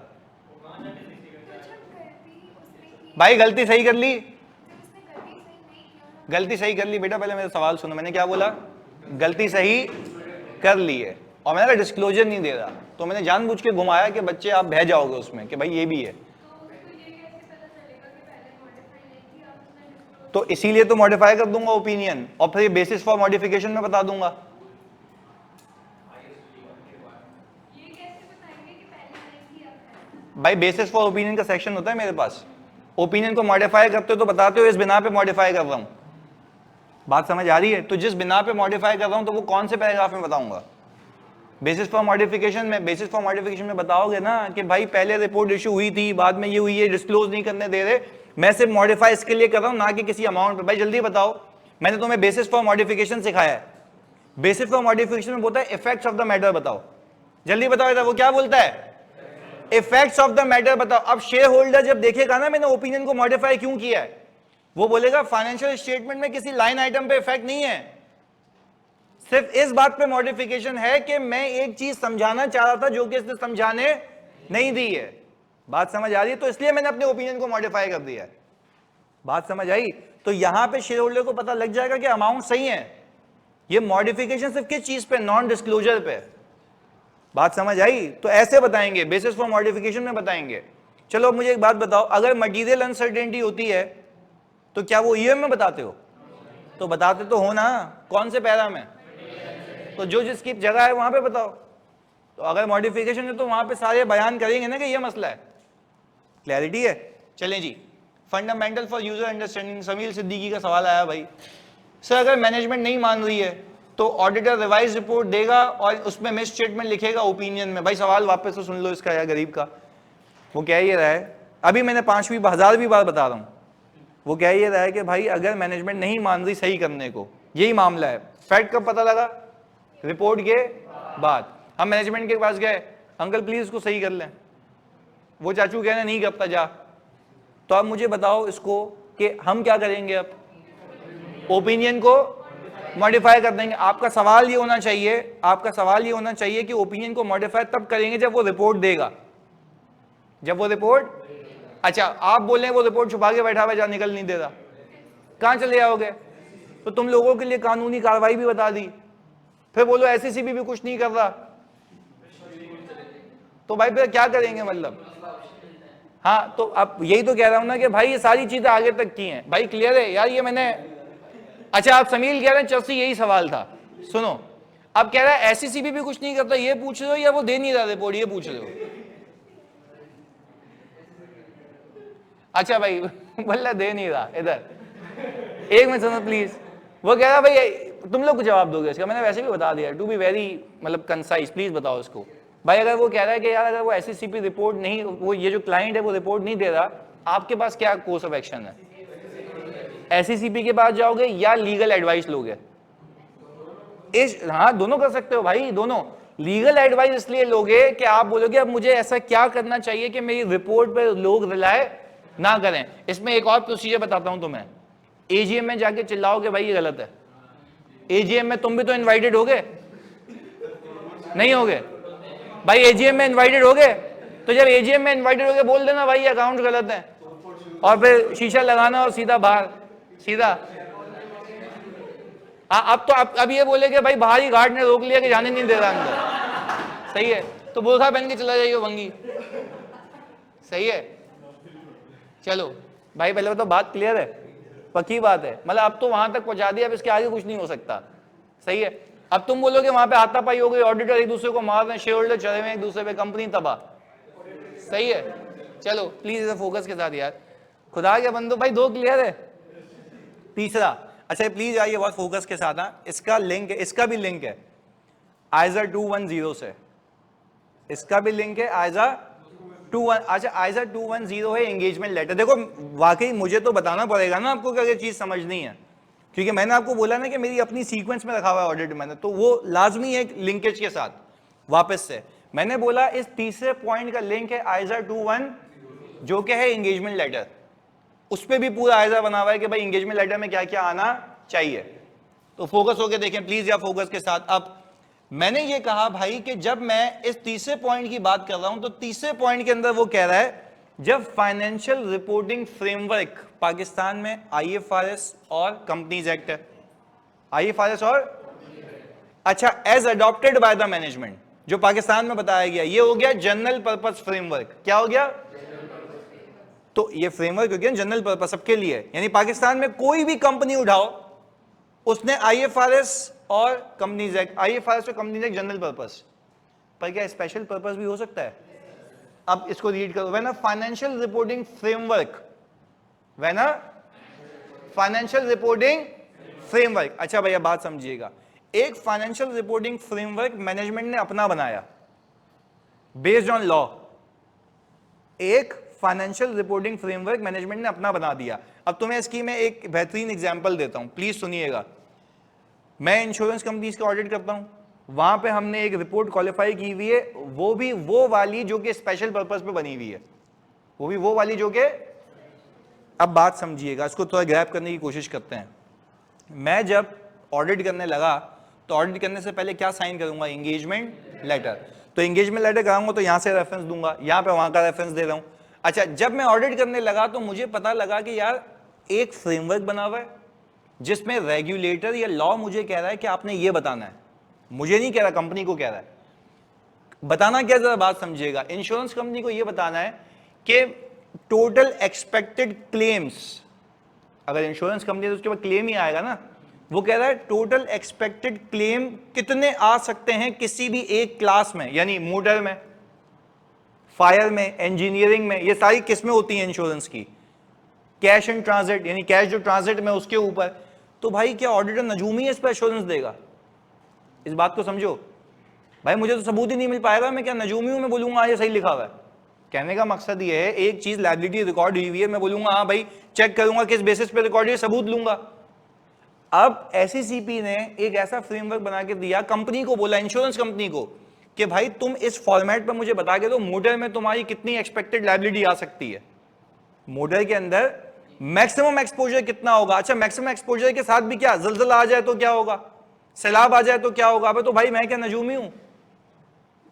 भाई गलती सही कर ली, गलती सही कर ली बेटा। पहले मेरा सवाल सुनो, मैंने क्या बोला? गलती सही कर ली है और मैंने डिस्क्लोजर नहीं दे रहा, तो मैंने जानबूझ के घुमाया कि बच्चे आप बह जाओगे उसमें कि भाई ये भी है। तो इसीलिए तो मॉडिफाई कर दूंगा ओपिनियन, और फिर बेसिस फॉर मॉडिफिकेशन में बता दूंगा। भाई बेसिस फॉर ओपिनियन का सेक्शन होता है मेरे पास। ओपिनियन को मॉडिफाई करते हो तो बताते हो इस बिना पे मॉडिफाई कर रहा हूं। बात समझ आ रही है? तो जिस बिना पे मॉडिफाई कर रहा हूं तो वो कौन से पैराग्राफ में बताऊंगा? बेसिस फॉर मॉडिफिकेशन में। बेसिस फॉर मॉडिफिकेशन में बताओगे ना कि भाई पहले रिपोर्ट इशू हुई थी, बाद में ये हुई है, डिस्क्लोज नहीं करने दे रहे, मैं सिर्फ मॉडिफाई इसके लिए कर रहा हूं ना कि किसी अमाउंट पे। भाई जल्दी बताओ, मैंने तुम्हें बेसिस फॉर मॉडिफिकेशन सिखाया है। बेसिस फॉर मॉडिफिकेशन में बोलता है इफेक्ट्स ऑफ द मैटर बताओ। जल्दी बताओ वो क्या बोलता है? इफेक्ट्स ऑफ द मैटर बताओ। अब शेयर होल्डर जब देखेगा ना मैंने ओपिनियन को मॉडिफाई क्यों किया है, वो बोलेगा फाइनेंशियल स्टेटमेंट में किसी लाइन आइटम पे इफेक्ट नहीं है, सिर्फ इस बात पे मॉडिफिकेशन है कि मैं एक चीज समझाना चाह रहा था जो कि इसने समझाने नहीं दी है। बात समझ आ रही है? तो इसलिए मैंने अपने ओपिनियन को मॉडिफाई कर दिया है। बात समझ आई? तो यहां पे शेयर होल्डर को पता लग जाएगा कि अमाउंट सही है। ये मॉडिफिकेशन सिर्फ किस चीज पे? नॉन डिस्क्लोजर पे। बात समझ आई? तो ऐसे बताएंगे, बेसिस फॉर मॉडिफिकेशन में बताएंगे। चलो अब मुझे एक बात बताओ, अगर मटीरियल अनसर्टेनिटी होती है तो क्या वो ईएम में बताते हो? तो बताते तो हो ना। कौन से पैरा में? तो जो जिसकी जगह है वहां पे बताओ। तो अगर मॉडिफिकेशन है तो वहां पे सारे बयान करेंगे ना कि ये मसला है। क्लैरिटी है? चलें जी, fundamental for user understanding. Sameer Siddiqui का सवाल आया भाई, सर अगर मैनेजमेंट नहीं मान रही है तो ऑडिटर रिवाइज रिपोर्ट देगा और उसमें मिस स्टेटमेंट लिखेगा ओपिनियन में। भाई सवाल वापस से सुन लो इसका यार गरीब का। वो कह ये रहा है, अभी मैंने 5वीं 1000वीं बार बता रहा हूं, वो कह ये रहा है कि भाई अगर मैनेजमेंट नहीं मान रही सही करने को, यही मामला है। फैक्ट कब पता लगा? रिपोर्ट के बाद। हम मैनेजमेंट के पास गए, अंकल प्लीज इसको सही कर लें। वो चाचू कह रहे नहीं करता जा। तो आप मुझे बताओ इसको कि हम क्या करेंगे? अब ओपिनियन को मॉडिफाई कर देंगे। आपका सवाल ये होना चाहिए, आपका सवाल ये होना चाहिए कि ओपिनियन को मॉडिफाई तब करेंगे जब वो रिपोर्ट देगा। जब वो रिपोर्ट, अच्छा आप बोल रहे हैं वो रिपोर्ट छुपा के बैठा हुआ जा, निकल नहीं दे रहा, कहां चले जाओगे? तो तुम लोगों के लिए कानूनी कार्रवाई भी बता दी, फिर बोलो एससीसीबी भी कुछ नहीं कर रहा, तो भाई फिर क्या करेंगे? मतलब हाँ, तो अब यही तो कह रहा हूं ना कि भाई ये सारी चीजें आगे तक की हैं। भाई क्लियर है यार? ये मैंने, अच्छा आप समील कह रहे हैं चर्सी यही सवाल था, सुनो अब कह रहा है एससीसीबी भी कुछ नहीं करता, ये पूछ रहे हो या वो दे नहीं रहा रिपोर्ट, ये पूछ रहे हो? अच्छा भाई बोला दे नहीं रहा, इधर एक मिनट सुनो प्लीज। वो कह रहा भाई तुम लोग को जवाब दोगे इसका, मैंने वैसे भी बता दिया, टू बी वेरी मतलब कंसाइज, प्लीज बताओ इसको। भाई अगर वो कह रहा है कि यार अगर वो एससीसीपी रिपोर्ट नहीं, वो ये जो क्लाइंट है वो रिपोर्ट नहीं दे रहा, आपके पास क्या कोर्स ऑफ एक्शन है? एससीसीपी के पास जाओगे या लीगल एडवाइस लोगे? हाँ दोनों कर सकते हो भाई, दोनों। लीगल एडवाइस इसलिए लोगे कि आप बोलोगे अब मुझे ऐसा क्या करना चाहिए कि मेरी रिपोर्ट पर लोग रिलाय ना करें। इसमें एक और प्रोसीजर बताता हूं तुम्हें। एजीएम में जाके चिल्लाओगे भाई ये गलत है। एजीएम में तुम भी तो इनवाइटेड होगे, नहीं होगे? भाई एजीएम में इनवाइटेड होगे, तो जब एजीएम में इनवाइटेड होगे बोल देना भाई अकाउंट गलत है, और फिर शीशा लगाना और सीधा बाहर, सीधा। अब तो अब ये बोले कि भाई बाहरी गार्ड ने रोक लिया कि जाने नहीं दे रहा अंदर, सही है, तो बुरखा पहन के चला जाइए वंगी, सही है? चलो भाई पहले तो बात क्लियर है, पक्की बात है, मतलब अब तो वहां तक पहुंचा दिया, अब इसके आगे कुछ नहीं हो सकता, सही है? अब तुम बोलोगे वहां पे हाथापाई हो गई, ऑडिटर एक दूसरे को मार रहे हैं, शेयर होल्डर चले हुए एक दूसरे पे, कंपनी तबाह, सही है? चलो प्लीज इसे फोकस के साथ यार, खुदा के बंदो। भाई 2 क्लियर है? तीसरा, अच्छा प्लीज आइए बहुत फोकस के साथ। हाँ इसका लिंक है, इसका भी लिंक है आइजा 210 से, इसका भी लिंक है आइजा 21। अच्छा आइजा 210 है एंगेजमेंट लेटर। देखो वाकई मुझे तो बताना पड़ेगा ना आपको कि अगर चीज समझनी है, क्योंकि मैंने आपको बोला ना कि मेरी अपनी सीक्वेंस में रखा हुआ है ऑडिट मैंने, तो वो लाजमी है लिंकेज के साथ। वापस से मैंने बोला इस तीसरे पॉइंट का लिंक है आइजा 21 जो कि है एंगेजमेंट लेटर। उस पर भी पूरा आइजा बना हुआ है कि भाई एंगेजमेंट लेटर में क्या क्या आना चाहिए। तो फोकस होकर देखें प्लीज या फोकस के साथ। अब मैंने ये कहा भाई कि जब मैं इस तीसरे पॉइंट की बात कर रहा हूं तो तीसरे पॉइंट के अंदर वो कह रहा है जब फाइनेंशियल रिपोर्टिंग फ्रेमवर्क पाकिस्तान में आईएफआरएस और कंपनीज एक्ट है, आईएफआरएस और अच्छा as adopted by the management, जो पाकिस्तान में बताया गया, ये हो गया जनरल पर्पस फ्रेमवर्क। क्या हो गया? तो ये फ्रेमवर्क हो गया जनरल पर्पस सबके लिए, यानी पाकिस्तान में कोई भी कंपनी उठाओ उसने आईएफआरएस और कंपनीज एक्ट, आईएफआरएस और कंपनीज एक्ट जनरल पर्पस, पर क्या स्पेशल पर्पस भी हो सकता है? अब इसको रीड करो, when a financial reporting framework, when a financial reporting framework. अच्छा भैया बात समझिएगा, एक फाइनेंशियल रिपोर्टिंग फ्रेमवर्क मैनेजमेंट ने अपना बनाया बेस्ड ऑन लॉ, एक फाइनेंशियल रिपोर्टिंग फ्रेमवर्क मैनेजमेंट ने अपना बना दिया। अब तुम्हें इसकी मैं एक बेहतरीन एग्जांपल देता हूं, प्लीज सुनिएगा। मैं इंश्योरेंस कंपनीज का ऑडिट करता हूं, वहां पे हमने एक रिपोर्ट क्वालिफाई की हुई है, वो भी वो वाली जो कि स्पेशल पर्पस पे बनी हुई है, वो भी वो वाली जो कि, अब बात समझिएगा, इसको थोड़ा ग्रैब करने की कोशिश करते हैं। मैं जब ऑडिट करने लगा तो ऑडिट करने से पहले क्या साइन करूंगा, एंगेजमेंट लेटर। तो एंगेजमेंट लेटर कराऊंगा तो यहां से रेफरेंस दूंगा, यहां पे वहां का रेफरेंस दे रहा हूं। अच्छा, जब मैं ऑडिट करने लगा तो मुझे पता लगा कि यार एक फ्रेमवर्क बना हुआ है जिसमें रेगुलेटर या लॉ मुझे कह रहा है कि आपने ये बताना है, मुझे नहीं कह रहा, कंपनी को कह रहा है। बताना क्या, जरा बात समझिएगा। इंश्योरेंस कंपनी को यह बताना है कि टोटल एक्सपेक्टेड क्लेम्स, अगर इंश्योरेंस कंपनी तो उसके बाद क्लेम ही आएगा ना, वो कह रहा है टोटल एक्सपेक्टेड क्लेम कितने आ सकते हैं किसी भी एक क्लास में, यानी मोटर में, फायर में, इंजीनियरिंग में, ये सारी किस्में होती हैं इंश्योरेंस की। कैश इन ट्रांजिट, यानी कैश जो ट्रांजिट में उसके ऊपर। तो भाई क्या ऑडिटर नजूमी इस पर एश्योरेंस देगा? इस बात को समझो भाई, मुझे तो सबूत ही नहीं मिल पाएगा, मैं क्या नजूमी हूं मैं बोलूंगा ये सही लिखा हुआ है? कहने का मकसद ये है, एक चीज लायबिलिटी रिकॉर्ड हुई हुई है, मैं बोलूंगा हाँ भाई चेक करूंगा किस बेसिस पे रिकॉर्ड हुई, सबूत लूंगा। अब एसईसीपी ने एक ऐसा फ्रेमवर्क बना के दिया, कंपनी को बोला, इंश्योरेंस कंपनी को, कि भाई तुम इस फॉर्मेट पर मुझे बता के दो मोटर में तुम्हारी कितनी एक्सपेक्टेड लायबिलिटी आ सकती है, मोटर के अंदर मैक्सिमम एक्सपोजर कितना होगा। अच्छा, मैक्सिमम एक्सपोजर के साथ भी क्या, जलजला आ जाए तो क्या होगा, सैलाब आ जाए तो क्या होगा? तो भाई मैं क्या नजूमी हूं?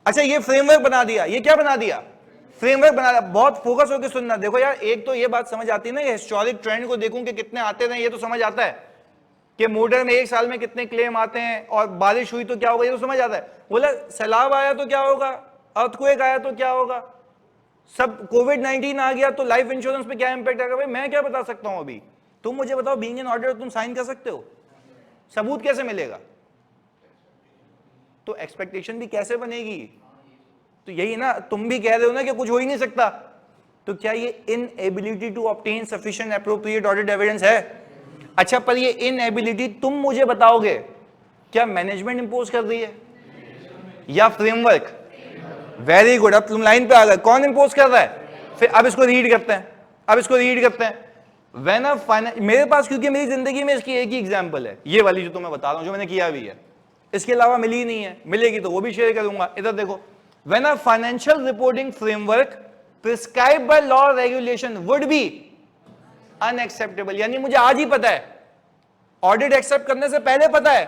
अच्छा, ये फ्रेमवर्क बना दिया, ये क्या बना दिया, फ्रेमवर्क बना दिया। बहुत फोकस होकर सुनना। देखो यार, एक तो ये बात समझ आती है ना, ये हिस्टोरिक ट्रेंड को देखूं कि कितने आते रहे, ये तो समझ आता है कि मोटर में एक साल में कितने क्लेम आते हैं, और बारिश हुई तो क्या होगा, ये तो समझ आता है। बोला सैलाब आया तो क्या होगा, अर्थक्वेक आया तो क्या होगा, सब कोविड-19 आ गया तो लाइफ इंश्योरेंस पे क्या इंपैक्ट आएगा? भाई मैं क्या बता सकता हूं अभी? तुम मुझे बताओ, बीइंग एन ऑडिटर तुम साइन कर सकते हो? सबूत कैसे मिलेगा? तो एक्सपेक्टेशन भी कैसे बनेगी? तो यही ना, तुम भी कह रहे हो ना कि कुछ हो ही नहीं सकता, तो क्या ये inability to obtain sufficient appropriate audit evidence है? अच्छा, पर ये इनएबिलिटी तुम मुझे बताओगे क्या मैनेजमेंट इंपोज कर रही है या फ्रेमवर्क? वेरी गुड, अब तुम लाइन पे आ गए, कौन इंपोज कर रहा है? फिर अब इसको रीड करते हैं, अब इसको रीड करते हैं। व्हेन अ फाइनेंस, मेरे पास क्योंकि मेरी जिंदगी में इसकी एक ही एग्जांपल है, ये वाली जो तुम्हें बता रहा हूं, जो मैंने किया भी है, इसके अलावा मिली ही नहीं है, मिलेगी तो वो भी शेयर करूंगा। इधर देखो, when a financial reporting framework prescribed by law regulation would be unacceptable, यानी मुझे आज ही पता है, ऑडिट एक्सेप्ट करने से पहले पता है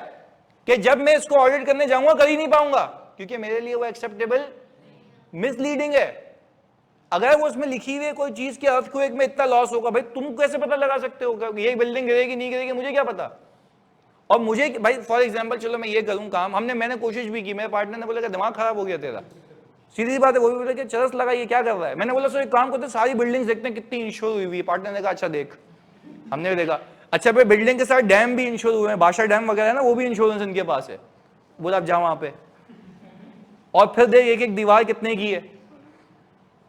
कि जब मैं इसको ऑडिट करने जाऊंगा कर ही नहीं पाऊंगा, क्योंकि मेरे लिए वो एक्सेप्टेबल मिसलीडिंग है। अगर वो उसमें लिखी हुई है कोई चीज के अर्थक्वेक में इतना लॉस होगा, भाई तुम कैसे पता लगा सकते हो ये बिल्डिंग गिरेगी नहीं गिरेगी, मुझे क्या पता? और मुझे भाई फॉर एग्जांपल, चलो मैं ये करूं काम, मैंने कोशिश भी की, मेरे पार्टनर ने बोला कि दिमाग खराब हो गया तेरा, सीधी बात है, वो भी बोला कि चरस लगा, ये क्या कर रहा है? मैंने बोला सर एक काम करते, सारी बिल्डिंग्स देखते हैं कितनी इंश्योर हुई है। पार्टनर ने कहा अच्छा देख, हमने भी देखा, अच्छा भाई बिल्डिंग के साथ डैम भी इंश्योर हुए हैं, बादशाह डैम वगैरह है ना, वो भी इंश्योरेंस इनके पास है। बोला आप जाओ वहां पे और फिर देख एक एक दीवार कितने की है।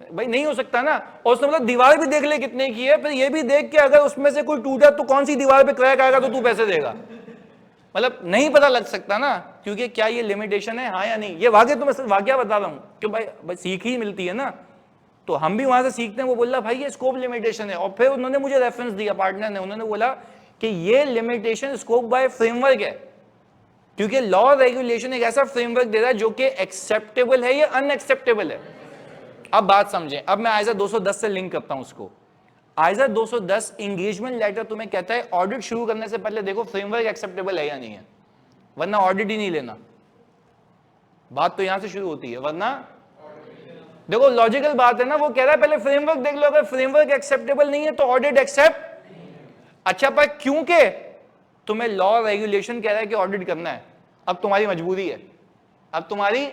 भाई नहीं हो सकता ना, और उसने मतलब दीवार भी देख ले कितने की है, फिर ये भी देख के अगर उसमें से कोई टूटा तो कौन सी दीवार पे क्रैक आएगा तो तू पैसे देगा। मतलब नहीं पता लग सकता ना, क्योंकि क्या ये लिमिटेशन है हाँ या नहीं। ये वाकई तो मैं सिर्फ वाकया बता रहा हूं कि भाई सीख ही मिलती है ना, तो हम भी वहां से सीखते हैं। वो बोला भाई ये स्कोप लिमिटेशन है, और फिर उन्होंने मुझे रेफरेंस दिया, पार्टनर ने, उन्होंने बोला कि ये लिमिटेशन स्कोप बाय फ्रेमवर्क है, क्योंकि लॉ रेगुलेशन एक ऐसा फ्रेमवर्क दे रहा है जो कि एक्सेप्टेबल है या अनएक्सेप्टेबल है। अब बात समझें, अब मैं आयजा 210 से लिंक करता हूं उसको। आयजा 210 एंगेजमेंट लेटर तुम्हें कहता है ऑडिट शुरू करने से पहले देखो फ्रेमवर्क एक्सेप्टेबल है या नहीं है, वरना ऑडिट ही नहीं लेना। बात तो यहां से शुरू होती है, वरना देखो लॉजिकल बात है ना, वो कह रहा है पहले फ्रेमवर्क देख लो, अगर फ्रेमवर्क एक्सेप्टेबल नहीं है तो ऑडिट एक्सेप्ट। अच्छा, पर क्योंकि तुम्हें लॉ रेगुलेशन कह रहा है कि ऑडिट करना है, अब तुम्हारी मजबूरी है, अब तुम्हारी,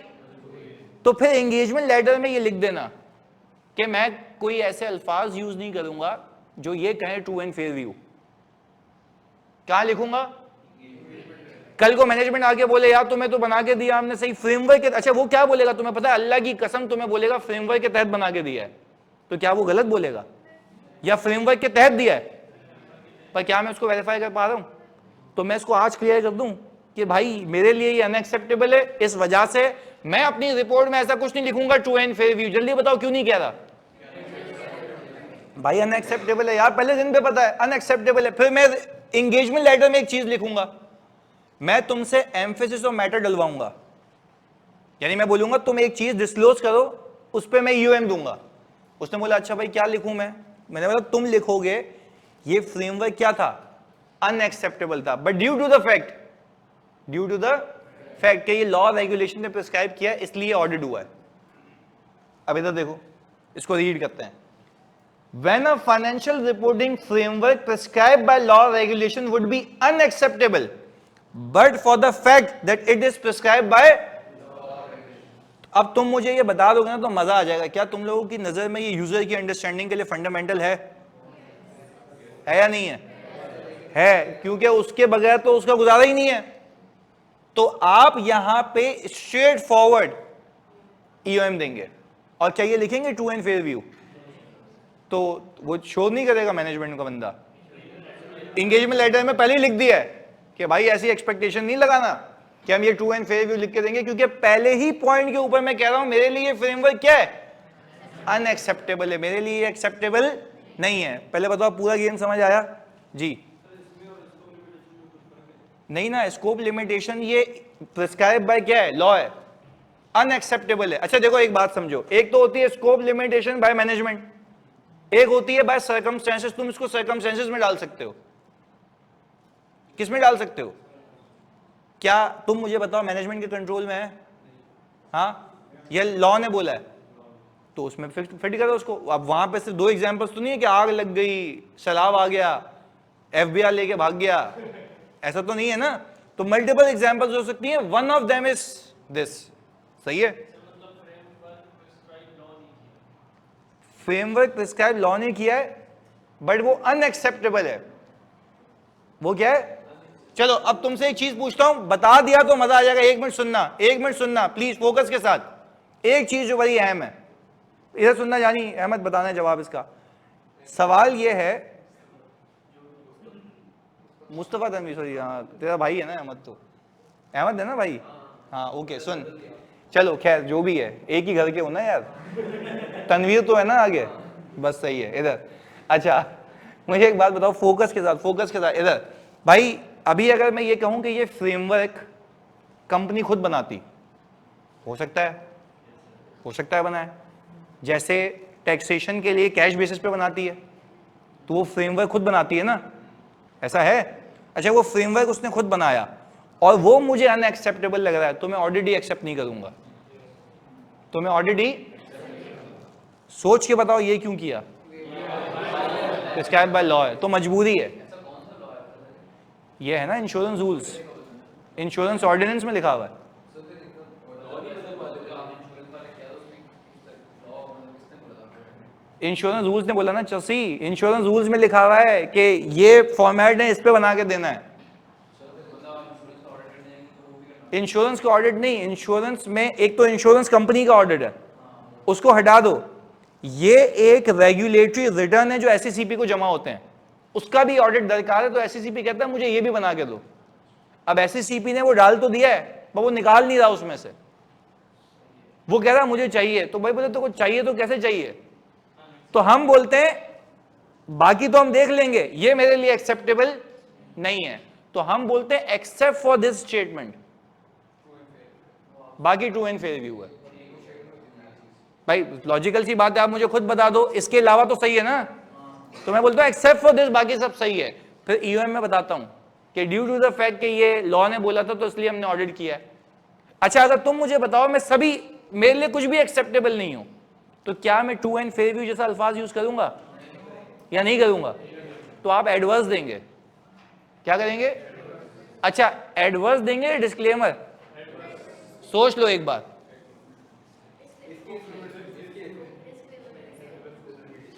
तो फिर एंगेजमेंट लेटर में ये लिख देना कि मैं कोई ऐसे अल्फाज यूज नहीं करूंगा जो ये कहे ट्रू एंड फेयर व्यू। क्या लिखूंगा? कल को मैनेजमेंट आके बोले यार तुम्हें तो बना के दिया हमने सही फ्रेमवर्क के, अच्छा वो क्या बोलेगा तुम्हें पता है? अल्लाह की कसम तुम्हें बोलेगा फ्रेमवर्क के तहत बना के दिया है, तो क्या वो गलत बोलेगा या फ्रेमवर्क के तहत दिया है? पर क्या मैं उसको वेरीफाई कर पा रहा हूं? तो मैं इसको आज क्लियर कर दूं कि भाई मेरे लिए ये अनएक्सेप्टेबल है, इस वजह से मैं अपनी रिपोर्ट में ऐसा कुछ नहीं लिखूंगा ट्रू एंड फेयर व्यू। जल्दी बताओ क्यों नहीं कह रहा? भाई अनएक्सेप्टेबल है यार, पहले दिन पे पता है अनएक्सेप्टेबल है। फिर मैं एंगेजमेंट लेटर में एक चीज लिखूंगा, मैं तुमसे एम्फेसिस और मैटर डलवाऊंगा, यानी मैं बोलूंगा तुम एक चीज डिस्क्लोज करो, उस पर मैं यूएम दूंगा। उसने बोला अच्छा भाई क्या लिखूं मैंने बोला तुम लिखोगे ये फ्रेमवर्क क्या था, अनएक्सेप्टेबल था, but due to the fact कि ये लॉ रेगुलेशन ने प्रिस्क्राइब किया इसलिए ऑडिट हुआ है। अब इधर देखो, इसको रीड करते हैं। When a financial reporting framework prescribed by law or regulation would be unacceptable, but for the fact that it is prescribed by, अब तुम मुझे ये बता दोगे ना तो मजा आ जाएगा। क्या तुम लोगों की नजर में ये यूजर की अंडरस्टैंडिंग के लिए फंडामेंटल है या नहीं है? है, क्योंकि उसके बगैर तो उसका गुजारा ही नहीं है। तो आप यहां पे स्ट्रेट फॉरवर्ड ईओएम देंगे और क्या ये लिखेंगे ट्रू एंड फेयर व्यू, तो वो शो नहीं करेगा मैनेजमेंट का बंदा। इंगेजमेंट लेटर में पहले ही लिख दिया है कि भाई ऐसी एक्सपेक्टेशन नहीं लगाना कि हम ये ट्रू एंड फेयर व्यू लिख के देंगे, क्योंकि पहले ही पॉइंट के ऊपर मैं कह रहा हूं मेरे लिए फ्रेमवर्क क्या है, अनएक्सेप्टेबल है, मेरे लिए एक्सेप्टेबल नहीं है। पहले बताओ पूरा गेम समझ आया जी? नहीं ना, स्कोप लिमिटेशन ये प्रिस्क्राइब बाय क्या है, लॉ है, अनएक्सेप्टेबल है। अच्छा देखो एक बात समझो, एक तो होती है स्कोप लिमिटेशन बाय मैनेजमेंट, एक होती है बाय सर्कमस्टेंसेस। तुम इसको सर्कमस्टेंसेस में डाल सकते हो, किस में डाल सकते हो? क्या तुम मुझे बताओ मैनेजमेंट के कंट्रोल में है? हाँ, ये लॉ ने बोला है तो उसमें फिट करो उसको। अब वहां पे सिर्फ 2 एग्जांपल्स तो नहीं है कि आग लग गई, सैलाब आ गया, एफबीआर लेके भाग गया, ऐसा तो नहीं है ना। तो मल्टीपल एग्जांपल्स हो सकती हैं, one of them is this. सही है, फ्रेमवर्क प्रिस्क्राइब लॉ ने किया है बट वो अनएक्सेप्टेबल है। वो क्या है? चलो अब तुमसे एक चीज पूछता हूं, बता दिया तो मजा आ जाएगा। 1 मिनट सुनना, 1 मिनट सुनना प्लीज फोकस के साथ। एक चीज जो बड़ी अहम है, इधर सुनना जानी, अहमद बताना है जवाब इसका। सवाल ये है, मुस्तफा तनवीर, सॉरी, हाँ तेरा भाई है ना अहमद, तो अहमद है ना भाई? हाँ ओके, सुन, चलो खैर जो भी है, एक ही घर के हो ना यार, तनवीर तो है ना आगे, बस सही है। इधर अच्छा मुझे एक बात बताओ फोकस के साथ, फोकस के साथ इधर भाई। अभी अगर मैं ये कहूं कि ये फ्रेमवर्क कंपनी खुद बनाती, हो सकता है बनाए, जैसे टैक्सेशन के लिए कैश बेसिस पे बनाती है तो वो फ्रेमवर्क खुद बनाती है ना, ऐसा है? अच्छा वो फ्रेमवर्क उसने खुद बनाया और वो मुझे अनएक्सेप्टेबल लग रहा है तो मैं ऑडिट ही एक्सेप्ट नहीं करूंगा, तो मैं ऑडिट ही। सोच के बताओ ये क्यों किया? प्रिस्क्राइब्ड बाय लॉ है तो मजबूरी है। ये है ना इंश्योरेंस रूल्स, इंश्योरेंस ऑर्डिनेंस में लिखा हुआ है। इंश्योरेंस रूल्स ने बोला ना चसी, इंश्योरेंस रूल्स में लिखा हुआ है कि ये फॉर्मेट है, इस पे बना के देना है। इंश्योरेंस का ऑडिट नहीं, इंश्योरेंस में एक तो इंश्योरेंस कंपनी का ऑडिट है, उसको हटा दो। ये एक रेगुलेटरी रिटर्न है जो एससीसीपी को जमा होते हैं, उसका भी ऑडिट दरकार है। तो एससीसीपी कहता है मुझे ये भी बना के दो। अब एससीसीपी ने वो डाल तो दिया है पर वो निकाल नहीं रहा उसमें से, वो कह रहा मुझे चाहिए। तो भाई बोले तो कुछ चाहिए तो कैसे चाहिए? तो हम बोलते हैं बाकी तो हम देख लेंगे, ये मेरे लिए एक्सेप्टेबल नहीं है, तो हम बोलते हैं एक्सेप्ट फॉर दिस स्टेटमेंट, बाकी ट्रू एंड फेयर व्यू है। भाई लॉजिकल सी बात है, आप मुझे खुद बता दो इसके अलावा तो सही है ना, तो मैं बोलता हूं एक्सेप्ट फॉर दिस, बाकी सब सही है। फिर ईओएम में बताता हूं कि ड्यू टू द फैक्ट कि ये लॉ ने बोला था तो इसलिए हमने ऑडिट किया है। अच्छा अगर तुम मुझे बताओ मैं सभी, मेरे लिए कुछ भी एक्सेप्टेबल नहीं हो, तो क्या मैं ट्रू एंड फेयर व्यू जैसा अल्फाज यूज करूंगा या नहीं करूंगा? तो आप एडवर्स देंगे, क्या करेंगे? अच्छा एडवर्स देंगे डिस्क्लेमर? सोच लो एक बार,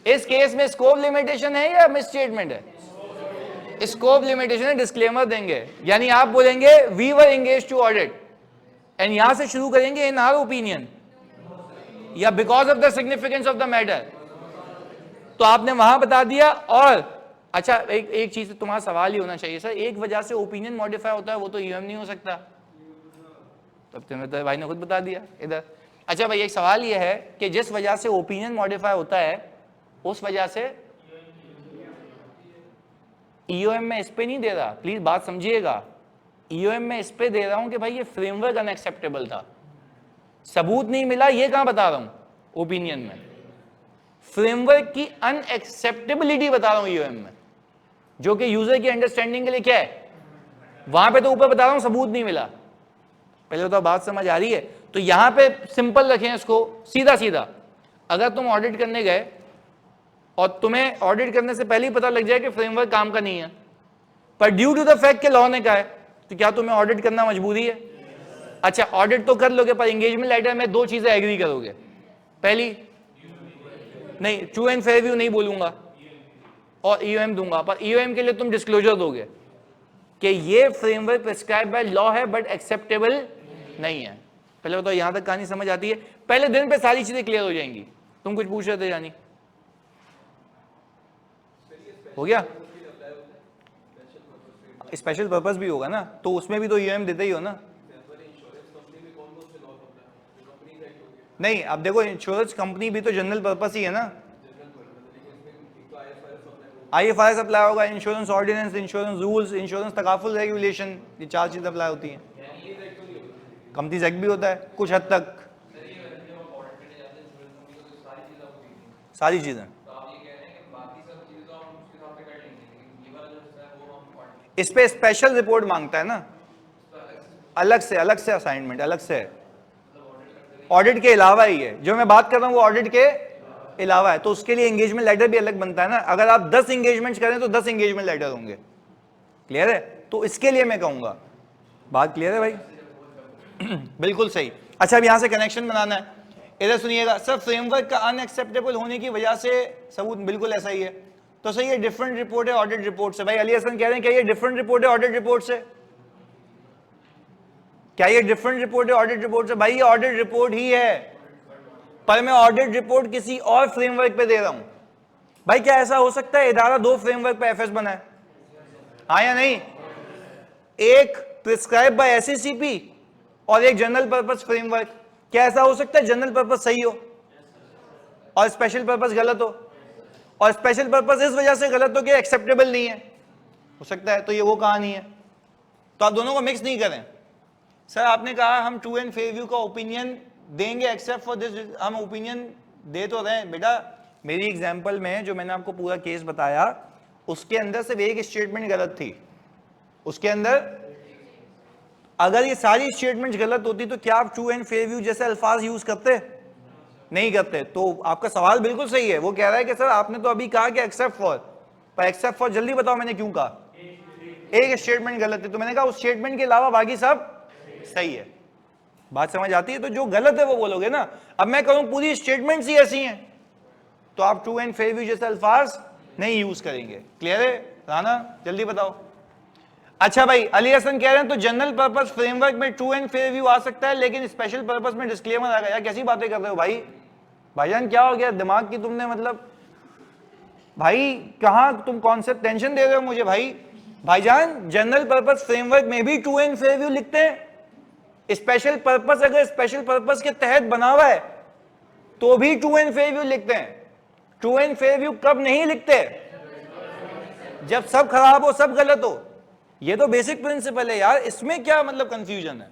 इस केस में स्कोप लिमिटेशन है या मिस स्टेटमेंट है? स्कोप लिमिटेशन है, डिस्क्लेमर देंगे। यानी आप बोलेंगे we were engaged to audit, and यहां से शुरू करेंगे इन आवर ओपिनियन या because of the significance of the matter, तो आपने वहां बता दिया। और अच्छा एक चीज तुम्हारा सवाल ही होना चाहिए सर, एक वजह से ओपिनियन मॉडिफाई होता है वो तो ईओएम नहीं हो सकता, तब तो भाई ने खुद बता दिया इधर। अच्छा भाई एक सवाल ये है कि जिस वजह से ओपिनियन मॉडिफाई होता है उस वजह से ईओएम में इस पे नहीं दे रहा, प्लीज बात समझिएगा। ईओएम में इस पे दे रहा हूं कि भाई ये फ्रेमवर्क अनएक्सेप्टेबल था, सबूत नहीं मिला, ये कहां बता रहा हूं? ओपिनियन में। फ्रेमवर्क की अनएक्सेप्टेबिलिटी बता रहा हूं ईओएम में, जो कि यूजर की अंडरस्टैंडिंग के लिए क्या है, वहां पे तो ऊपर बता रहा हूं सबूत नहीं मिला, पहले तो बात समझ आ रही है? तो यहां पे सिंपल रखें इसको, सीधा सीधा। अगर तुम ऑडिट करने गए और तुम्हें ऑडिट करने से पहले ही पता लग जाए कि फ्रेमवर्क काम का नहीं है, पर ड्यू टू द फैक्ट के लॉ ने कहा है, तो क्या तुम्हें ऑडिट करना मजबूरी है? अच्छा, ऑडिट तो कर लोगे, पर एंगेजमेंट लेटर में दो चीजें एग्री करोगे। पहली, नहीं ट्रू एंड फेयर व्यू नहीं बोलूंगा और ईओएम दूंगा, पर ईओएम के लिए तुम डिस्क्लोजर दोगे कि ये फ्रेमवर्क प्रिस्क्राइब बाय लॉ है बट एक्सेप्टेबल नहीं है। पहले बताओ यहां तक कहानी समझ आती है? पहले दिन पे सारी चीजें क्लियर हो जाएंगी। तुम कुछ पूछ रहे थे जानी? हो गया? स्पेशल पर्पस भी होगा ना, तो उसमें भी तो ईओएम देते ही हो ना। नहीं, अब देखो इंश्योरेंस कंपनी भी तो जनरल पर्पस ही है ना। आईएफआरएस अप्लाई होगा, insurance ordinance, insurance rules, insurance तकाफुल रेगुलेशन, ये चार चीज अप्लाई होती हैं। कंपनीज एक्ट भी होता है कुछ हद तक, सारी चीजें। इस पे स्पेशल रिपोर्ट मांगता है ना, अलग से असाइनमेंट अलग से, ऑडिट के अलावा ही है जो मैं बात कर रहा हूं, वो ऑडिट के अलावा है। तो उसके लिए एंगेजमेंट लेटर भी अलग बनता है ना। अगर आप 10 एंगेजमेंट करें तो 10 एंगेजमेंट लेटर होंगे। क्लियर है? तो इसके लिए मैं कहूंगा, बात क्लियर है भाई? बिल्कुल सही। अच्छा, अब यहां से कनेक्शन बनाना है। इधर सुनिएगा सर, फ्रेमवर्क का अनएक्सेप्टेबल होने की वजह से सबूत बिल्कुल ऐसा ही है। तो सही है, डिफरेंट रिपोर्ट है ऑडिट रिपोर्ट से। भाई अली हसन कह रहे हैं क्या ये डिफरेंट रिपोर्ट है ऑडिट रिपोर्ट से? क्या ये डिफरेंट रिपोर्ट है ऑडिट रिपोर्ट से? भाई ये ऑडिट रिपोर्ट ही है, पर मैं ऑडिट रिपोर्ट किसी और फ्रेमवर्क पे दे रहा हूं। भाई क्या ऐसा हो सकता है इदारा दो फ्रेमवर्क पे एफएस बनाए? हाँ या नहीं? एक प्रिस्क्राइब बाय एससीसीपी और एक जनरल पर्पस फ्रेमवर्क। क्या ऐसा हो सकता है जनरल पर्पस सही हो और स्पेशल पर्पस गलत हो, और स्पेशल पर्पस इस वजह से गलत हो कि एक्सेप्टेबल नहीं है? हो सकता है। तो ये वो कहानी है। तो आप दोनों को मिक्स नहीं करें। सर आपने कहा हम ट्रू एंड फेयर व्यू का ओपिनियन देंगे एक्सेप्ट फॉर दिस, हम ओपिनियन दे तो रहे हैं बेटा। मेरी एग्जांपल में जो मैंने आपको पूरा केस बताया, उसके अंदर सिर्फ एक स्टेटमेंट गलत थी। उसके अंदर अगर ये सारी स्टेटमेंट गलत होती तो क्या आप ट्रू एंड फेयर व्यू जैसे अल्फाज यूज करते? नहीं करते। तो आपका सवाल बिल्कुल सही है। वो कह रहा है कि सर आपने तो अभी कहा कि एक्सेप्ट फॉर, पर एक्सेप्ट फॉर जल्दी बताओ मैंने क्यों कहा? एक स्टेटमेंट गलत है, तो मैंने कहा उस स्टेटमेंट के अलावा बाकी सब सही है। बात समझ आती है? तो जो गलत है वो बोलोगे ना। अब मैं कहूं पूरी स्टेटमेंट्स ही ऐसी हैं, तो आप ट्रू एंड फेयर व्यू जैसे अल्फाज नहीं यूज करेंगे। क्लियर है? राना जल्दी बताओ। अच्छा भाई, अली हसन कह रहे हैं तो जनरल पर्पस फ्रेमवर्क में ट्रू एंड फेयर व्यू आ सकता है, लेकिन स्पेशल पर्पस में डिस्क्लेमर आ गया। कैसी बातें कर रहे हो भाई? भाईजान क्या हो गया दिमाग की तुमने, मतलब भाई कहां तुम कॉन्सेप्ट टेंशन दे रहे हो मुझे भाई? भाईजान जनरल पर्पस फ्रेमवर्क में भी ट्रू एंड फेयर व्यू लिखते हैं। स्पेशल पर्पस अगर स्पेशल पर्पस के तहत बना हुआ है तो भी ट्रू एंड फेयर व्यू लिखते हैं। ट्रू एंड फेयर व्यू कब नहीं लिखते? जब सब खराब हो, सब गलत हो। ये तो बेसिक प्रिंसिपल है यार, इसमें क्या मतलब कंफ्यूजन है?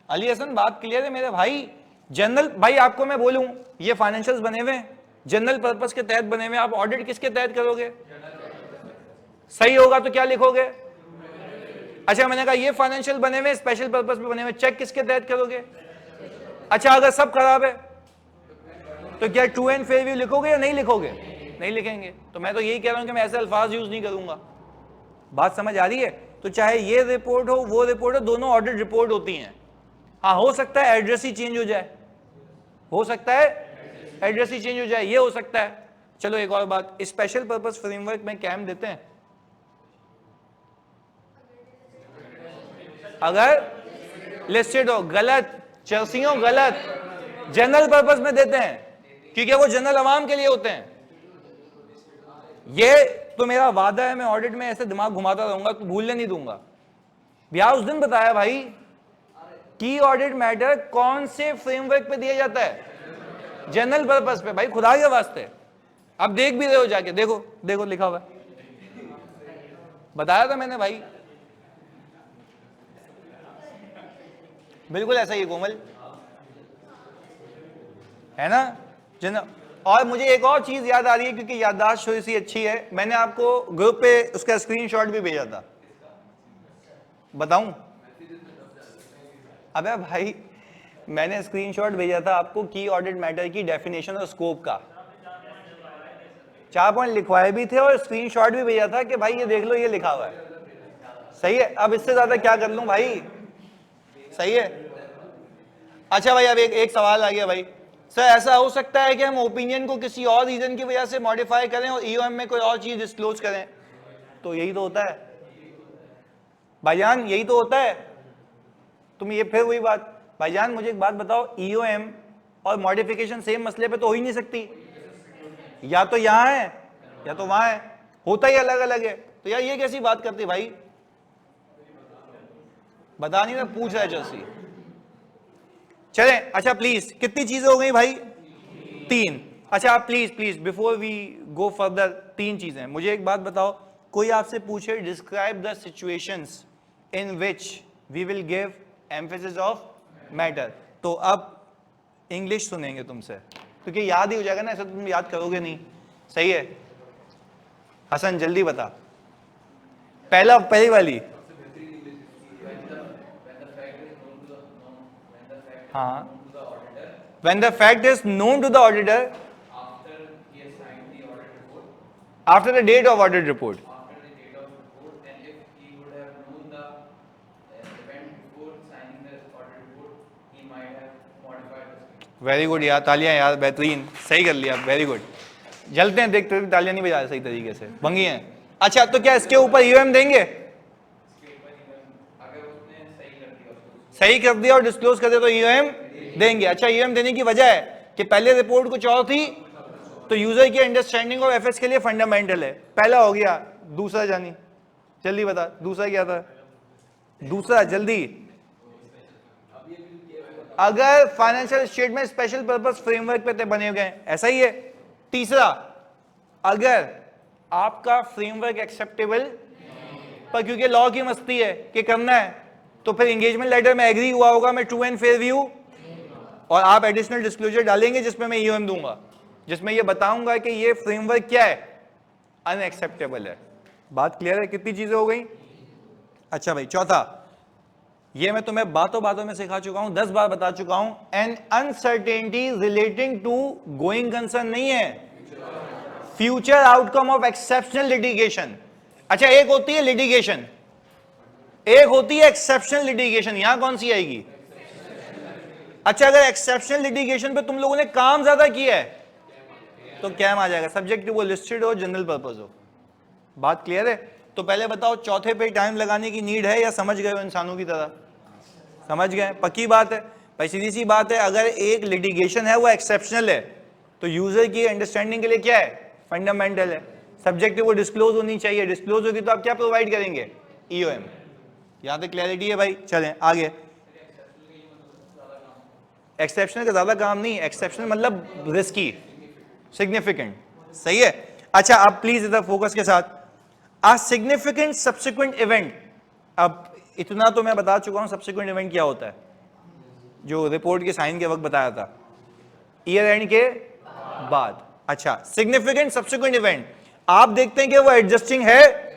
अली हसन बात क्लियर है मेरे भाई। जनरल भाई आपको मैं बोलूं ये फाइनेंशियल्स बने हुए जनरल पर्पस के तहत बने हुए, आप ऑडिट किसके तहत करोगे? सही होगा तो क्या लिखोगे? अच्छा मैंने कहा ये फाइनेंशियल बने हुए स्पेशल पर्पस पे बने हुए, चेक किसके तहत करोगे? अच्छा अगर सब खराब है तो क्या ट्रू एंड फेयर व्यू लिखोगे या नहीं लिखोगे? नहीं लिखेंगे। तो मैं तो यही कह रहा हूं कि मैं ऐसे अल्फाज यूज नहीं करूंगा। बात समझ आ रही है? तो चाहे ये रिपोर्ट हो वो रिपोर्ट हो, दोनों ऑडिट रिपोर्ट होती हैं। हाँ हो सकता है एड्रेस ही चेंज हो जाए, हो सकता है एड्रेस ही चेंज हो जाए, ये हो सकता है। चलो एक और बात, स्पेशल पर्पस फ्रेमवर्क में कैम देते हैं अगर लिस्टेड हो, गलत चर्सियों गलत। जनरल पर्पस में देते हैं क्योंकि वो जनरल अवाम के लिए होते हैं। ये तो मेरा वादा है, मैं ऑडिट में ऐसे दिमाग घुमाता रहूंगा तो भूलने नहीं दूंगा। भैया उस दिन बताया भाई, की ऑडिट मैटर कौन से फ्रेमवर्क पे दिया जाता है? जनरल पर्पस पे। भाई खुदा के वास्ते अब देख भी रहे हो जाके, देखो देखो लिखा हुआ है, बताया था मैंने भाई। बिल्कुल ऐसा ही है कोमल, है ना? जनरल। और मुझे एक और चीज याद आ रही है क्योंकि याददाश्त थोड़ी सी अच्छी है, मैंने आपको ग्रुप पे उसका स्क्रीनशॉट भी भेजा था, बताऊं? अबे भाई मैंने स्क्रीनशॉट भेजा था आपको की ऑडिट मैटर की डेफिनेशन और स्कोप का, 4 पॉइंट लिखवाए भी थे और स्क्रीनशॉट भी भेजा था कि भाई ये देख लो ये लिखा हुआ है। सही है, अब इससे ज्यादा क्या कर लूं भाई। सही है। अच्छा भाई अब एक सवाल आ गया भाई, सर ऐसा हो सकता है कि हम ओपिनियन को किसी और रीजन की वजह से मॉडिफाई करें और ईओएम में कोई और चीज डिस्क्लोज करें? तो यही तो होता है भाईजान, यही तो होता है। तुम ये फिर वही बात, भाईजान मुझे एक बात बताओ, ईओएम और मॉडिफिकेशन सेम मसले पे तो हो ही नहीं सकती, या तो यहां है या तो वहां है, होता ही अलग अलग है। तो यार ये कैसी बात करती भाई, बता नहीं, मैं पूछ रहा है जैसी। चले अच्छा प्लीज, कितनी चीजें हो गई भाई? 3। अच्छा आप please please before we go further, 3 चीजें मुझे एक बात बताओ, कोई आपसे पूछे describe the situations in which we will give emphasis of matter, तो अब इंग्लिश सुनेंगे तुमसे, क्योंकि याद ही हो जाएगा ना, ऐसा तुम याद करोगे नहीं। सही है हसन, जल्दी बता। पहली वाली, हाँ, when the fact is known to the auditor after the date of audit report, and if he would have known the event before signing the audit report, he might have modified the scheme. Very good यार, तालियां यार, बेहतरीन, सही कर लिया, very good. जलते हैं देखते हुए, तालियां नहीं बजा रहे सही तरीके से, भंगी हैं। अच्छा तो क्या इसके ऊपर ईओएम देंगे? अगर उसने सही कर दिया, सही कर दिया और डिस्क्लोज कर दिया तो ईओएम देंगे। अच्छा ईओएम देने की वजह है कि पहले रिपोर्ट कुछ और थी, तो यूजर की अंडरस्टैंडिंग ऑफ एफएस के लिए फंडामेंटल है। पहला हो गया, दूसरा जानी जल्दी बता, दूसरा क्या था? दूसरा जल्दी, अगर financial statement special purpose framework पे बने हुए हैं, ऐसा ही है। तीसरा, अगर आपका फ्रेमवर्क एक्सेप्टेबल, पर क्योंकि लॉ की मस्ती है कि करना है, तो फिर एंगेजमेंट लेटर में एग्री हुआ होगा मैं ट्रू एंड फेयर व्यू, और आप एडिशनल डिस्क्लोजर डालेंगे जिसमें मैं ईओएम दूंगा, जिसमें ये बताऊंगा कि ये फ्रेमवर्क क्या है, अनएक्सेप्टेबल है। बात क्लियर है? कितनी चीजें हो गई? अच्छा भाई चौथा, ये मैं तुम्हें बातों बातों में सिखा चुका हूं, 10 बार बता चुका हूं, an uncertainty relating to going concern नहीं है, future outcome of exceptional litigation. अच्छा एक होती है लिटिगेशन, एक होती है एक्सेप्शनल लिटिगेशन, यहां कौन सी आएगी? अच्छा अगर एक्सेप्शनल लिटिगेशन पे तुम लोगों ने काम ज्यादा किया है तो कैम आ जाएगा, सब्जेक्ट टू वो लिस्टेड हो, जनरल पर्पस हो। बात क्लियर है? तो पहले बताओ चौथे पे टाइम लगाने की नीड है या समझ गए हो इंसानों की तरह? समझ गए, पक्की बात है भाई, सीधी सी बात है। अगर एक लिटिगेशन है वो एक्सेप्शनल है तो यूजर की अंडरस्टैंडिंग के लिए क्या है? फंडामेंटल है। सब्जेक्ट वो डिस्क्लोज होनी चाहिए, डिस्क्लोज होगी तो आप क्या प्रोवाइड करेंगे? ईओएम। यहां तक क्लैरिटी है भाई? चलें आगे। एक्सेप्शनल का ज्यादा काम नहीं, एक्सेप्शनल मतलब रिस्की, सिग्निफिकेंट। सही है। अच्छा अब प्लीज इधर फोकस के साथ, आ सिग्निफिकेंट सब्सिक्वेंट इवेंट, अब इतना तो मैं बता चुका हूं सब्सिक्वेंट इवेंट क्या होता है, जो रिपोर्ट के साइन के वक्त बताया था, ईयर एंड के बाद। अच्छा सिग्निफिकेंट सब्सिक्वेंट इवेंट, आप देखते हैं कि वो एडजस्टिंग है,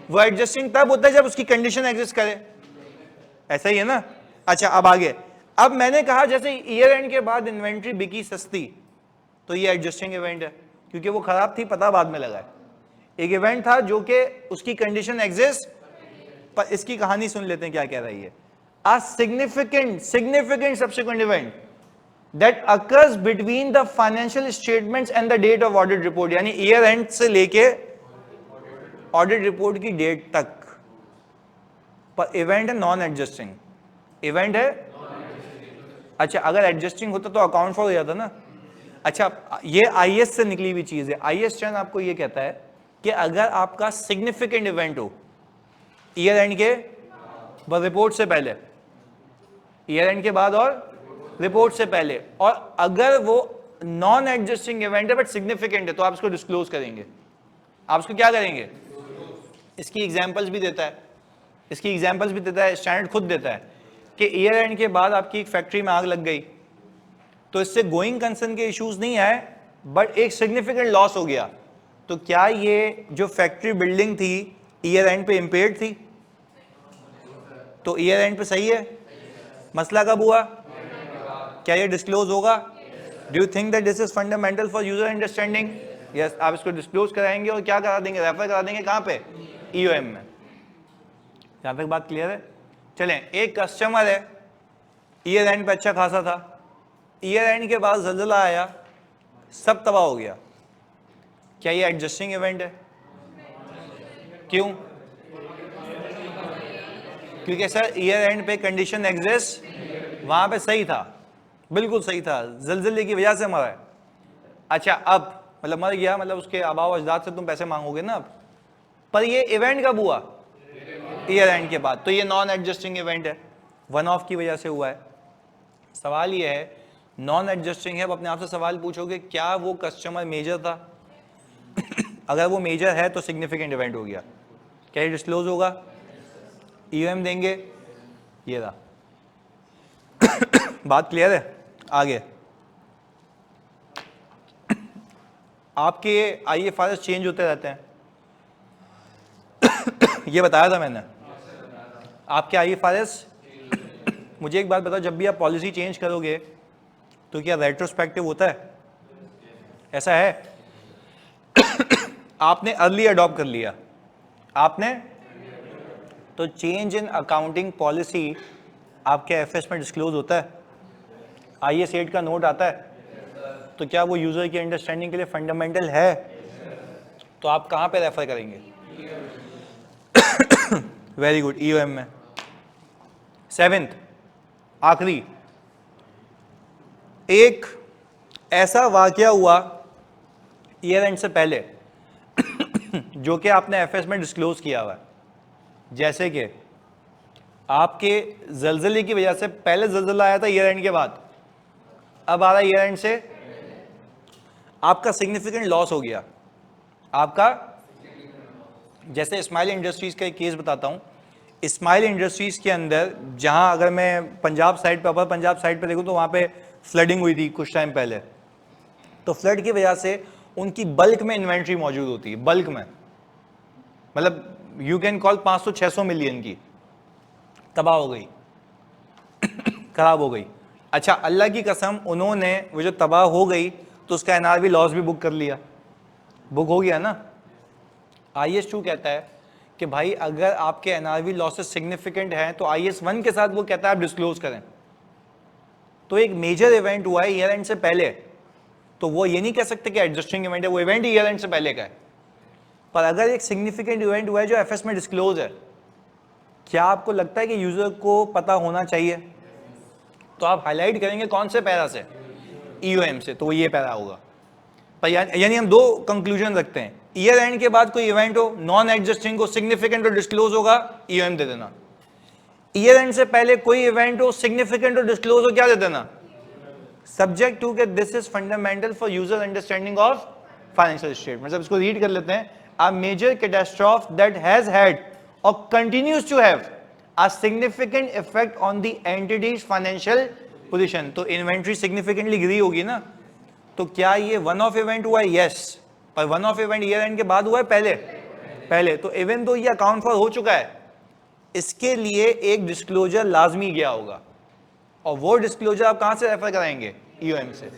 वो एडजस्टिंग तब होता है जब उसकी कंडीशन एग्जिस्ट करे, ऐसा ही है ना? अच्छा अब आगे, अब मैंने कहा जैसे ईयर एंड के बाद इन्वेंट्री बिकी सस्ती, तो ये एडजस्टिंग इवेंट है, क्योंकि वो खराब थी पता बाद में लगा है। एक इवेंट था जो कि उसकी कंडीशन एग्जिस्ट, पर इसकी कहानी सुन लेते हैं क्या कह रही है। A significant subsequent event that occurs between the financial statements and the date of audit report, यानी ईयर एंड से लेके ऑडिट रिपोर्ट की डेट तक, पर इवेंट है नॉन एडजस्टिंग, इवेंट है। अच्छा अगर एडजस्टिंग होता तो अकाउंट फॉर हो जाता ना। अच्छा ये आईएएस से निकली हुई चीज है, आईएएस चैन आपको ये कहता है कि अगर आपका सिग्निफिकेंट इवेंट हो ईयर एंड के बाद रिपोर्ट से पहले, ईयर एंड के बाद और रिपोर्ट से पहले, और अगर वो नॉन एडजस्टिंग इवेंट है बट सिग्निफिकेंट है, तो आप इसको डिस्क्लोज करेंगे। आप इसको क्या करेंगे? इसकी एग्जांपल्स भी देता है, इसकी एग्जांपल्स भी देता है, स्टैंडर्ड खुद देता है कि ईयर एंड के बाद आपकी एक फैक्ट्री में आग लग गई, तो इससे गोइंग कंसर्न के इश्यूज नहीं आए बट एक सिग्निफिकेंट लॉस हो गया, तो क्या ये जो फैक्ट्री बिल्डिंग थी ईयर एंड पे इंपेयर्ड थी? तो ईयर एंड पे सही है, मसला कब हुआ? क्या ये डिस्क्लोज होगा? Do you think that this is fundamental for user understanding? Yes, आप इसको डिस्क्लोज कराएंगे और क्या करा देंगे? रेफर करा देंगे कहाँ पे? EOM में। यहाँ तक बात क्लियर है? चलें, एक कस्टमर है, ईयर एंड पे अच्छा खासा था, ईयर एंड के बाद ज़लज़ला आया, सब तबाह हो गया। क्या ये एडजस्टिंग इवेंट है? क्यों? क्योंकि सर ईयर एंड पे कंडीशन एग्जिस्ट, वहां पे सही था, बिल्कुल सही था, ज़लज़ले की वजह से मरा है। अच्छा, अब मतलब मर गया, मतलब उसके आबाओ अजदाद से तुम पैसे मांगोगे ना अब, पर ये इवेंट कब हुआ? ईयर एंड के बाद। तो ये नॉन एडजस्टिंग इवेंट है, वन ऑफ की वजह से हुआ है। सवाल ये है, नॉन एडजस्टिंग है, अब अपने आप से सवाल पूछोगे क्या वो कस्टमर मेजर था? अगर वो मेजर है तो सिग्निफिकेंट इवेंट हो गया। क्या ये डिस्क्लोज होगा? EOM देंगे, ये रहा। बात क्लियर है? आगे आपके IFRS चेंज होते रहते हैं, ये बताया था मैंने आपके IFRS। मुझे एक बात बताओ, जब भी आप पॉलिसी चेंज करोगे तो क्या रेट्रोस्पेक्टिव होता है? ऐसा है? आपने अर्ली अडॉप्ट कर लिया आपने, तो चेंज इन अकाउंटिंग पॉलिसी आपके FS में डिस्क्लोज होता है, IAS 8 का नोट आता है, तो क्या वो यूजर की अंडरस्टैंडिंग के लिए फंडामेंटल है? तो आप कहां पे रेफर करेंगे? वेरी गुड, EOM में। 7th आखिरी, एक ऐसा वाकया हुआ ईयर एंड से पहले जो कि आपने FS में डिस्क्लोज किया हुआ है, जैसे कि आपके जलजले की वजह से पहले जलजला आया था ईयर एंड के बाद, अब आ रहा है ईयर एंड से, आपका सिग्निफिकेंट लॉस हो गया आपका। जैसे स्माइल इंडस्ट्रीज का एक केस बताता हूं। स्माइल इंडस्ट्रीज के अंदर जहां, अगर मैं पंजाब साइड पे, अपर पंजाब साइड पे देखूं तो वहां पे फ्लडिंग हुई थी कुछ टाइम पहले, तो फ्लड की वजह से उनकी बल्क में इन्वेंट्री मौजूद होती है, बल्क में, मतलब यू कैन कॉल 500-600 मिलियन की, तबाह हो गई, खराब हो गई। अच्छा, अल्लाह की कसम, उन्होंने वो जो तबाह हो गई तो उसका NRV लॉस भी बुक कर लिया, बुक हो गया ना। IAS 2 कहता है कि भाई अगर आपके NRV लॉसेस सिग्निफिकेंट हैं तो IAS 1 के साथ वो कहता है आप डिस्क्लोज करें। तो एक मेजर इवेंट हुआ है ईयर एंड से पहले, तो वो ये नहीं कह सकते कि एडजस्टिंग इवेंट है, वो इवेंट ईयर एंड से पहले का है। पर अगर एक सिग्निफिकेंट इवेंट हुआ है जो FS में डिस्क्लोज है, क्या आपको लगता है कि यूजर को पता होना चाहिए? तो आप हाईलाइट करेंगे कौन से पैरा से? EOM से, तो वो ये पैरा होगा। पर यानी हम दो कंक्लूजन रखते हैं, ईयर एंड के बाद कोई इवेंट हो नॉन एडजस्टिंग हो, सिग्निफिकेंट और डिस्क्लोज होगा, EOM दे देना। ईयर एंड से पहले कोई इवेंट हो, सिग्निफिकेंट और डिस्क्लोज हो, क्या दे देना? सब्जेक्ट टू के this is fundamental for user understanding of financial statements. अब इसको रीड कर लेते हैं। A major catastrophe that has had or continues to have a significant effect on the entity's financial position. तो इन्वेंट्री सिग्निफिकेंटली गिरी होगी ना, तो क्या ये वन ऑफ इवेंट हुआ है? यस, पर one of event year and के बाद हुआ है पहले। तो इवन तो ये अकाउंट फॉर हो चुका है, इसके लिए एक डिस्क्लोजर लाजमी गया होगा, और वो डिस्क्लोजर आप कहां से रेफर कराएंगे? EOM से।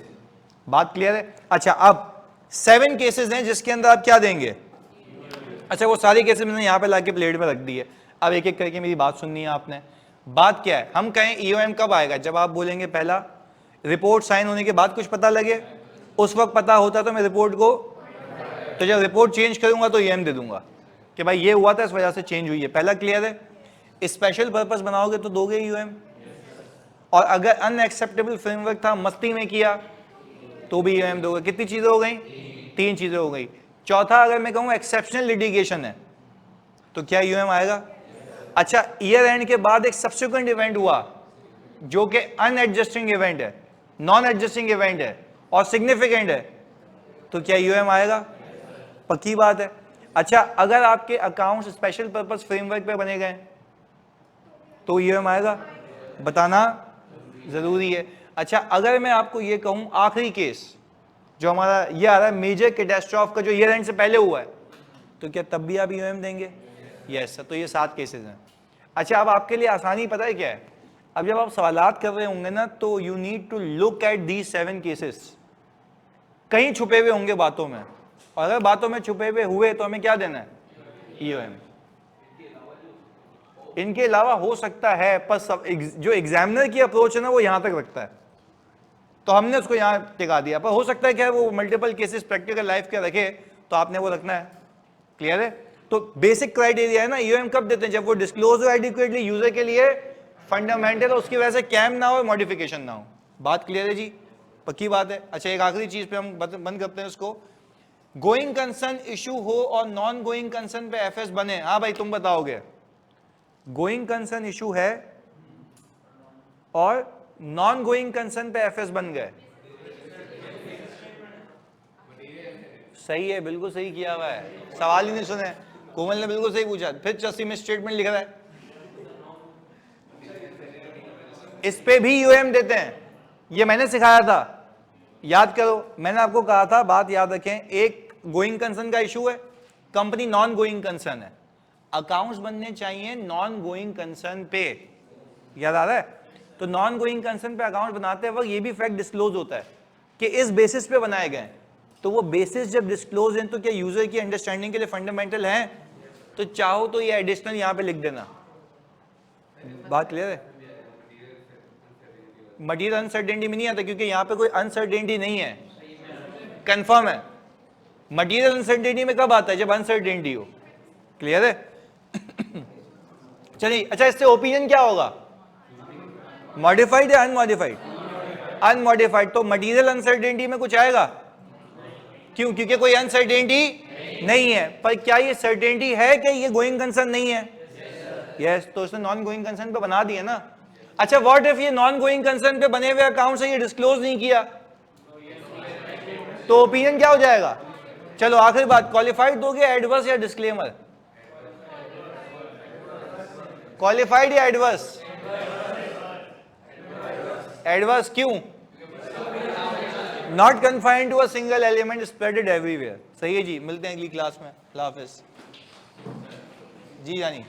बात क्लियर है? अच्छा, अब 7 केसेस हैं जिसके अंदर आप क्या देंगे? अच्छा, वो सारे केसेस मैंने यहां पे लाके प्लेट में रख दिए, अब एक एक करके मेरी बात सुननी है आपने। बात क्या है? हम कहें EOM कब आएगा? जब आप बोलेंगे पहला, रिपोर्ट साइन होने के बाद कुछ पता लगे, उस वक्त पता होता तो मैं रिपोर्ट को, तो जब रिपोर्ट चेंज करूंगा तो EOM दे दूंगा कि भाई ये हुआ था, इस वजह से चेंज हुई है। पहला क्लियर है? स्पेशल पर्पस बनाओगे तो दोगे EOM, और अगर अनएक्सेप्टेबल फ्रेमवर्क था, मस्ती में किया, तो भी EOM दोगे। कितनी चीजें हो गई? 3 चीजें हो गई। चौथा, अगर मैं कहूं एक्सेप्शनल लिटिगेशन है, तो क्या EOM आएगा? अच्छा, ईयर एंड के बाद एक सब्सिक्वेंट इवेंट हुआ जो कि अनएडजस्टिंग इवेंट है, नॉन एडजस्टिंग इवेंट है और सिग्निफिकेंट है, तो क्या EOM आएगा? पक्की बात है। अच्छा, अगर आपके अकाउंट्स स्पेशल पर्पस फ्रेमवर्क पे बने गए तो EOM आएगा? बताना जरूरी है। अच्छा, अगर मैं आपको ये कहूं आखिरी केस जो हमारा ये आ रहा है, मेजर कैटास्ट्रोफ का, जो ईयर एंड से पहले हुआ है, तो क्या तब भी आप EOM देंगे? Yes sir. तो ये 7 केसेस हैं। अच्छा, अब आपके लिए आसानी पता है क्या है? अब जब आप सवालात कर रहे होंगे ना तो you need to look at these 7 cases, कहीं छुपे हुए होंगे बातों में, और अगर बातों में छुपे हुए हुए तो हमें क्या देना है, EOM। इनके अलावा हो सकता है, पर जो एग्जामिनर की अप्रोच है ना वो यहां तक रखता है, तो हमने उसको यहां टिका दिया, पर हो सकता है क्या वो मल्टीपल केसेस प्रैक्टिकल लाइफ के रखे, तो आपने वो रखना है। क्लियर है? तो बेसिक क्राइटेरिया है ना, EOM कब देते हैं, जब वो डिस्क्लोज हो एडिक्वेटली यूजर के लिए, फंडामेंटल, उसकी वजह से कैम ना हो, मॉडिफिकेशन ना हो। बात क्लियर है जी? पक्की बात है। अच्छा, एक आखिरी चीज पे हम बंद करते हैं उसको। गोइंग कंसर्न इशू हो और नॉन गोइंग कंसर्न पे FS बने, हाँ भाई तुम बताओगे। गोइंग कंसर्न इशू है और नॉन गोइंग कंसर्न पे FS बन गए, सही है, बिल्कुल सही किया हुआ है, सवाल ही नहीं सुने, कोमल ने बिल्कुल सही पूछा। फिर 80 में स्टेटमेंट लिख रहा है, इस पे भी EOM देते हैं, ये मैंने सिखाया था, याद करो, मैंने आपको कहा था, बात याद रखें, एक गोइंग कंसर्न का इशू है, कंपनी नॉन गोइंग कंसर्न है, अकाउंट्स बनने चाहिए नॉन गोइंग कंसर्न पे, याद आ रहा है? तो नॉन गोइंग कंसर्न पे अकाउंट बनाते वक्त ये भी फैक्ट डिस्क्लोज होता है कि इस बेसिस पे बनाए गए, तो वो बेसिस जब डिस्क्लोज हैं तो क्या यूजर की अंडरस्टैंडिंग के लिए फंडामेंटल है, तो चाहो तो ये एडिशनल यहां पे लिख देना। बात क्लियर है? मटीरियल अनसर्टेनिटी में नहीं आता, क्योंकि यहां पे कोई अनसर्टेनिटी नहीं है, कंफर्म है। मटीरियल अनसर्टेनिटी में कब आता है, जब अनसर्टेनिटी हो। क्लियर है? चलिए, अच्छा, इससे ओपिनियन क्या होगा, मॉडिफाइड या अनमॉडिफाइड? अनमॉडिफाइड। तो मटीरियल अनसर्टेनिटी में कुछ आएगा, क्यों? क्योंकि कोई अनसर्टेनिटी नहीं है। पर क्या ये सर्टेनिटी है कि ये गोइंग कंसर्न नहीं है? यस, तो इसने नॉन गोइंग कंसर्न पे बना दिया ना। अच्छा, व्हाट इफ ये नॉन गोइंग कंसर्न पे बने हुए अकाउंट से ये डिस्क्लोज नहीं किया, तो ओपिनियन क्या हो जाएगा? चलो आखिरी बात, क्वालिफाइड दोगे एडवर्स या डिस्क्लेमर? क्वालिफाइड या एडवर्स? एडवर्स क्यों? Not confined to a single element, spreaded everywhere. सही है जी, मिलते हैं अगली क्लास में, अल्लाह हाफिज जी। जानी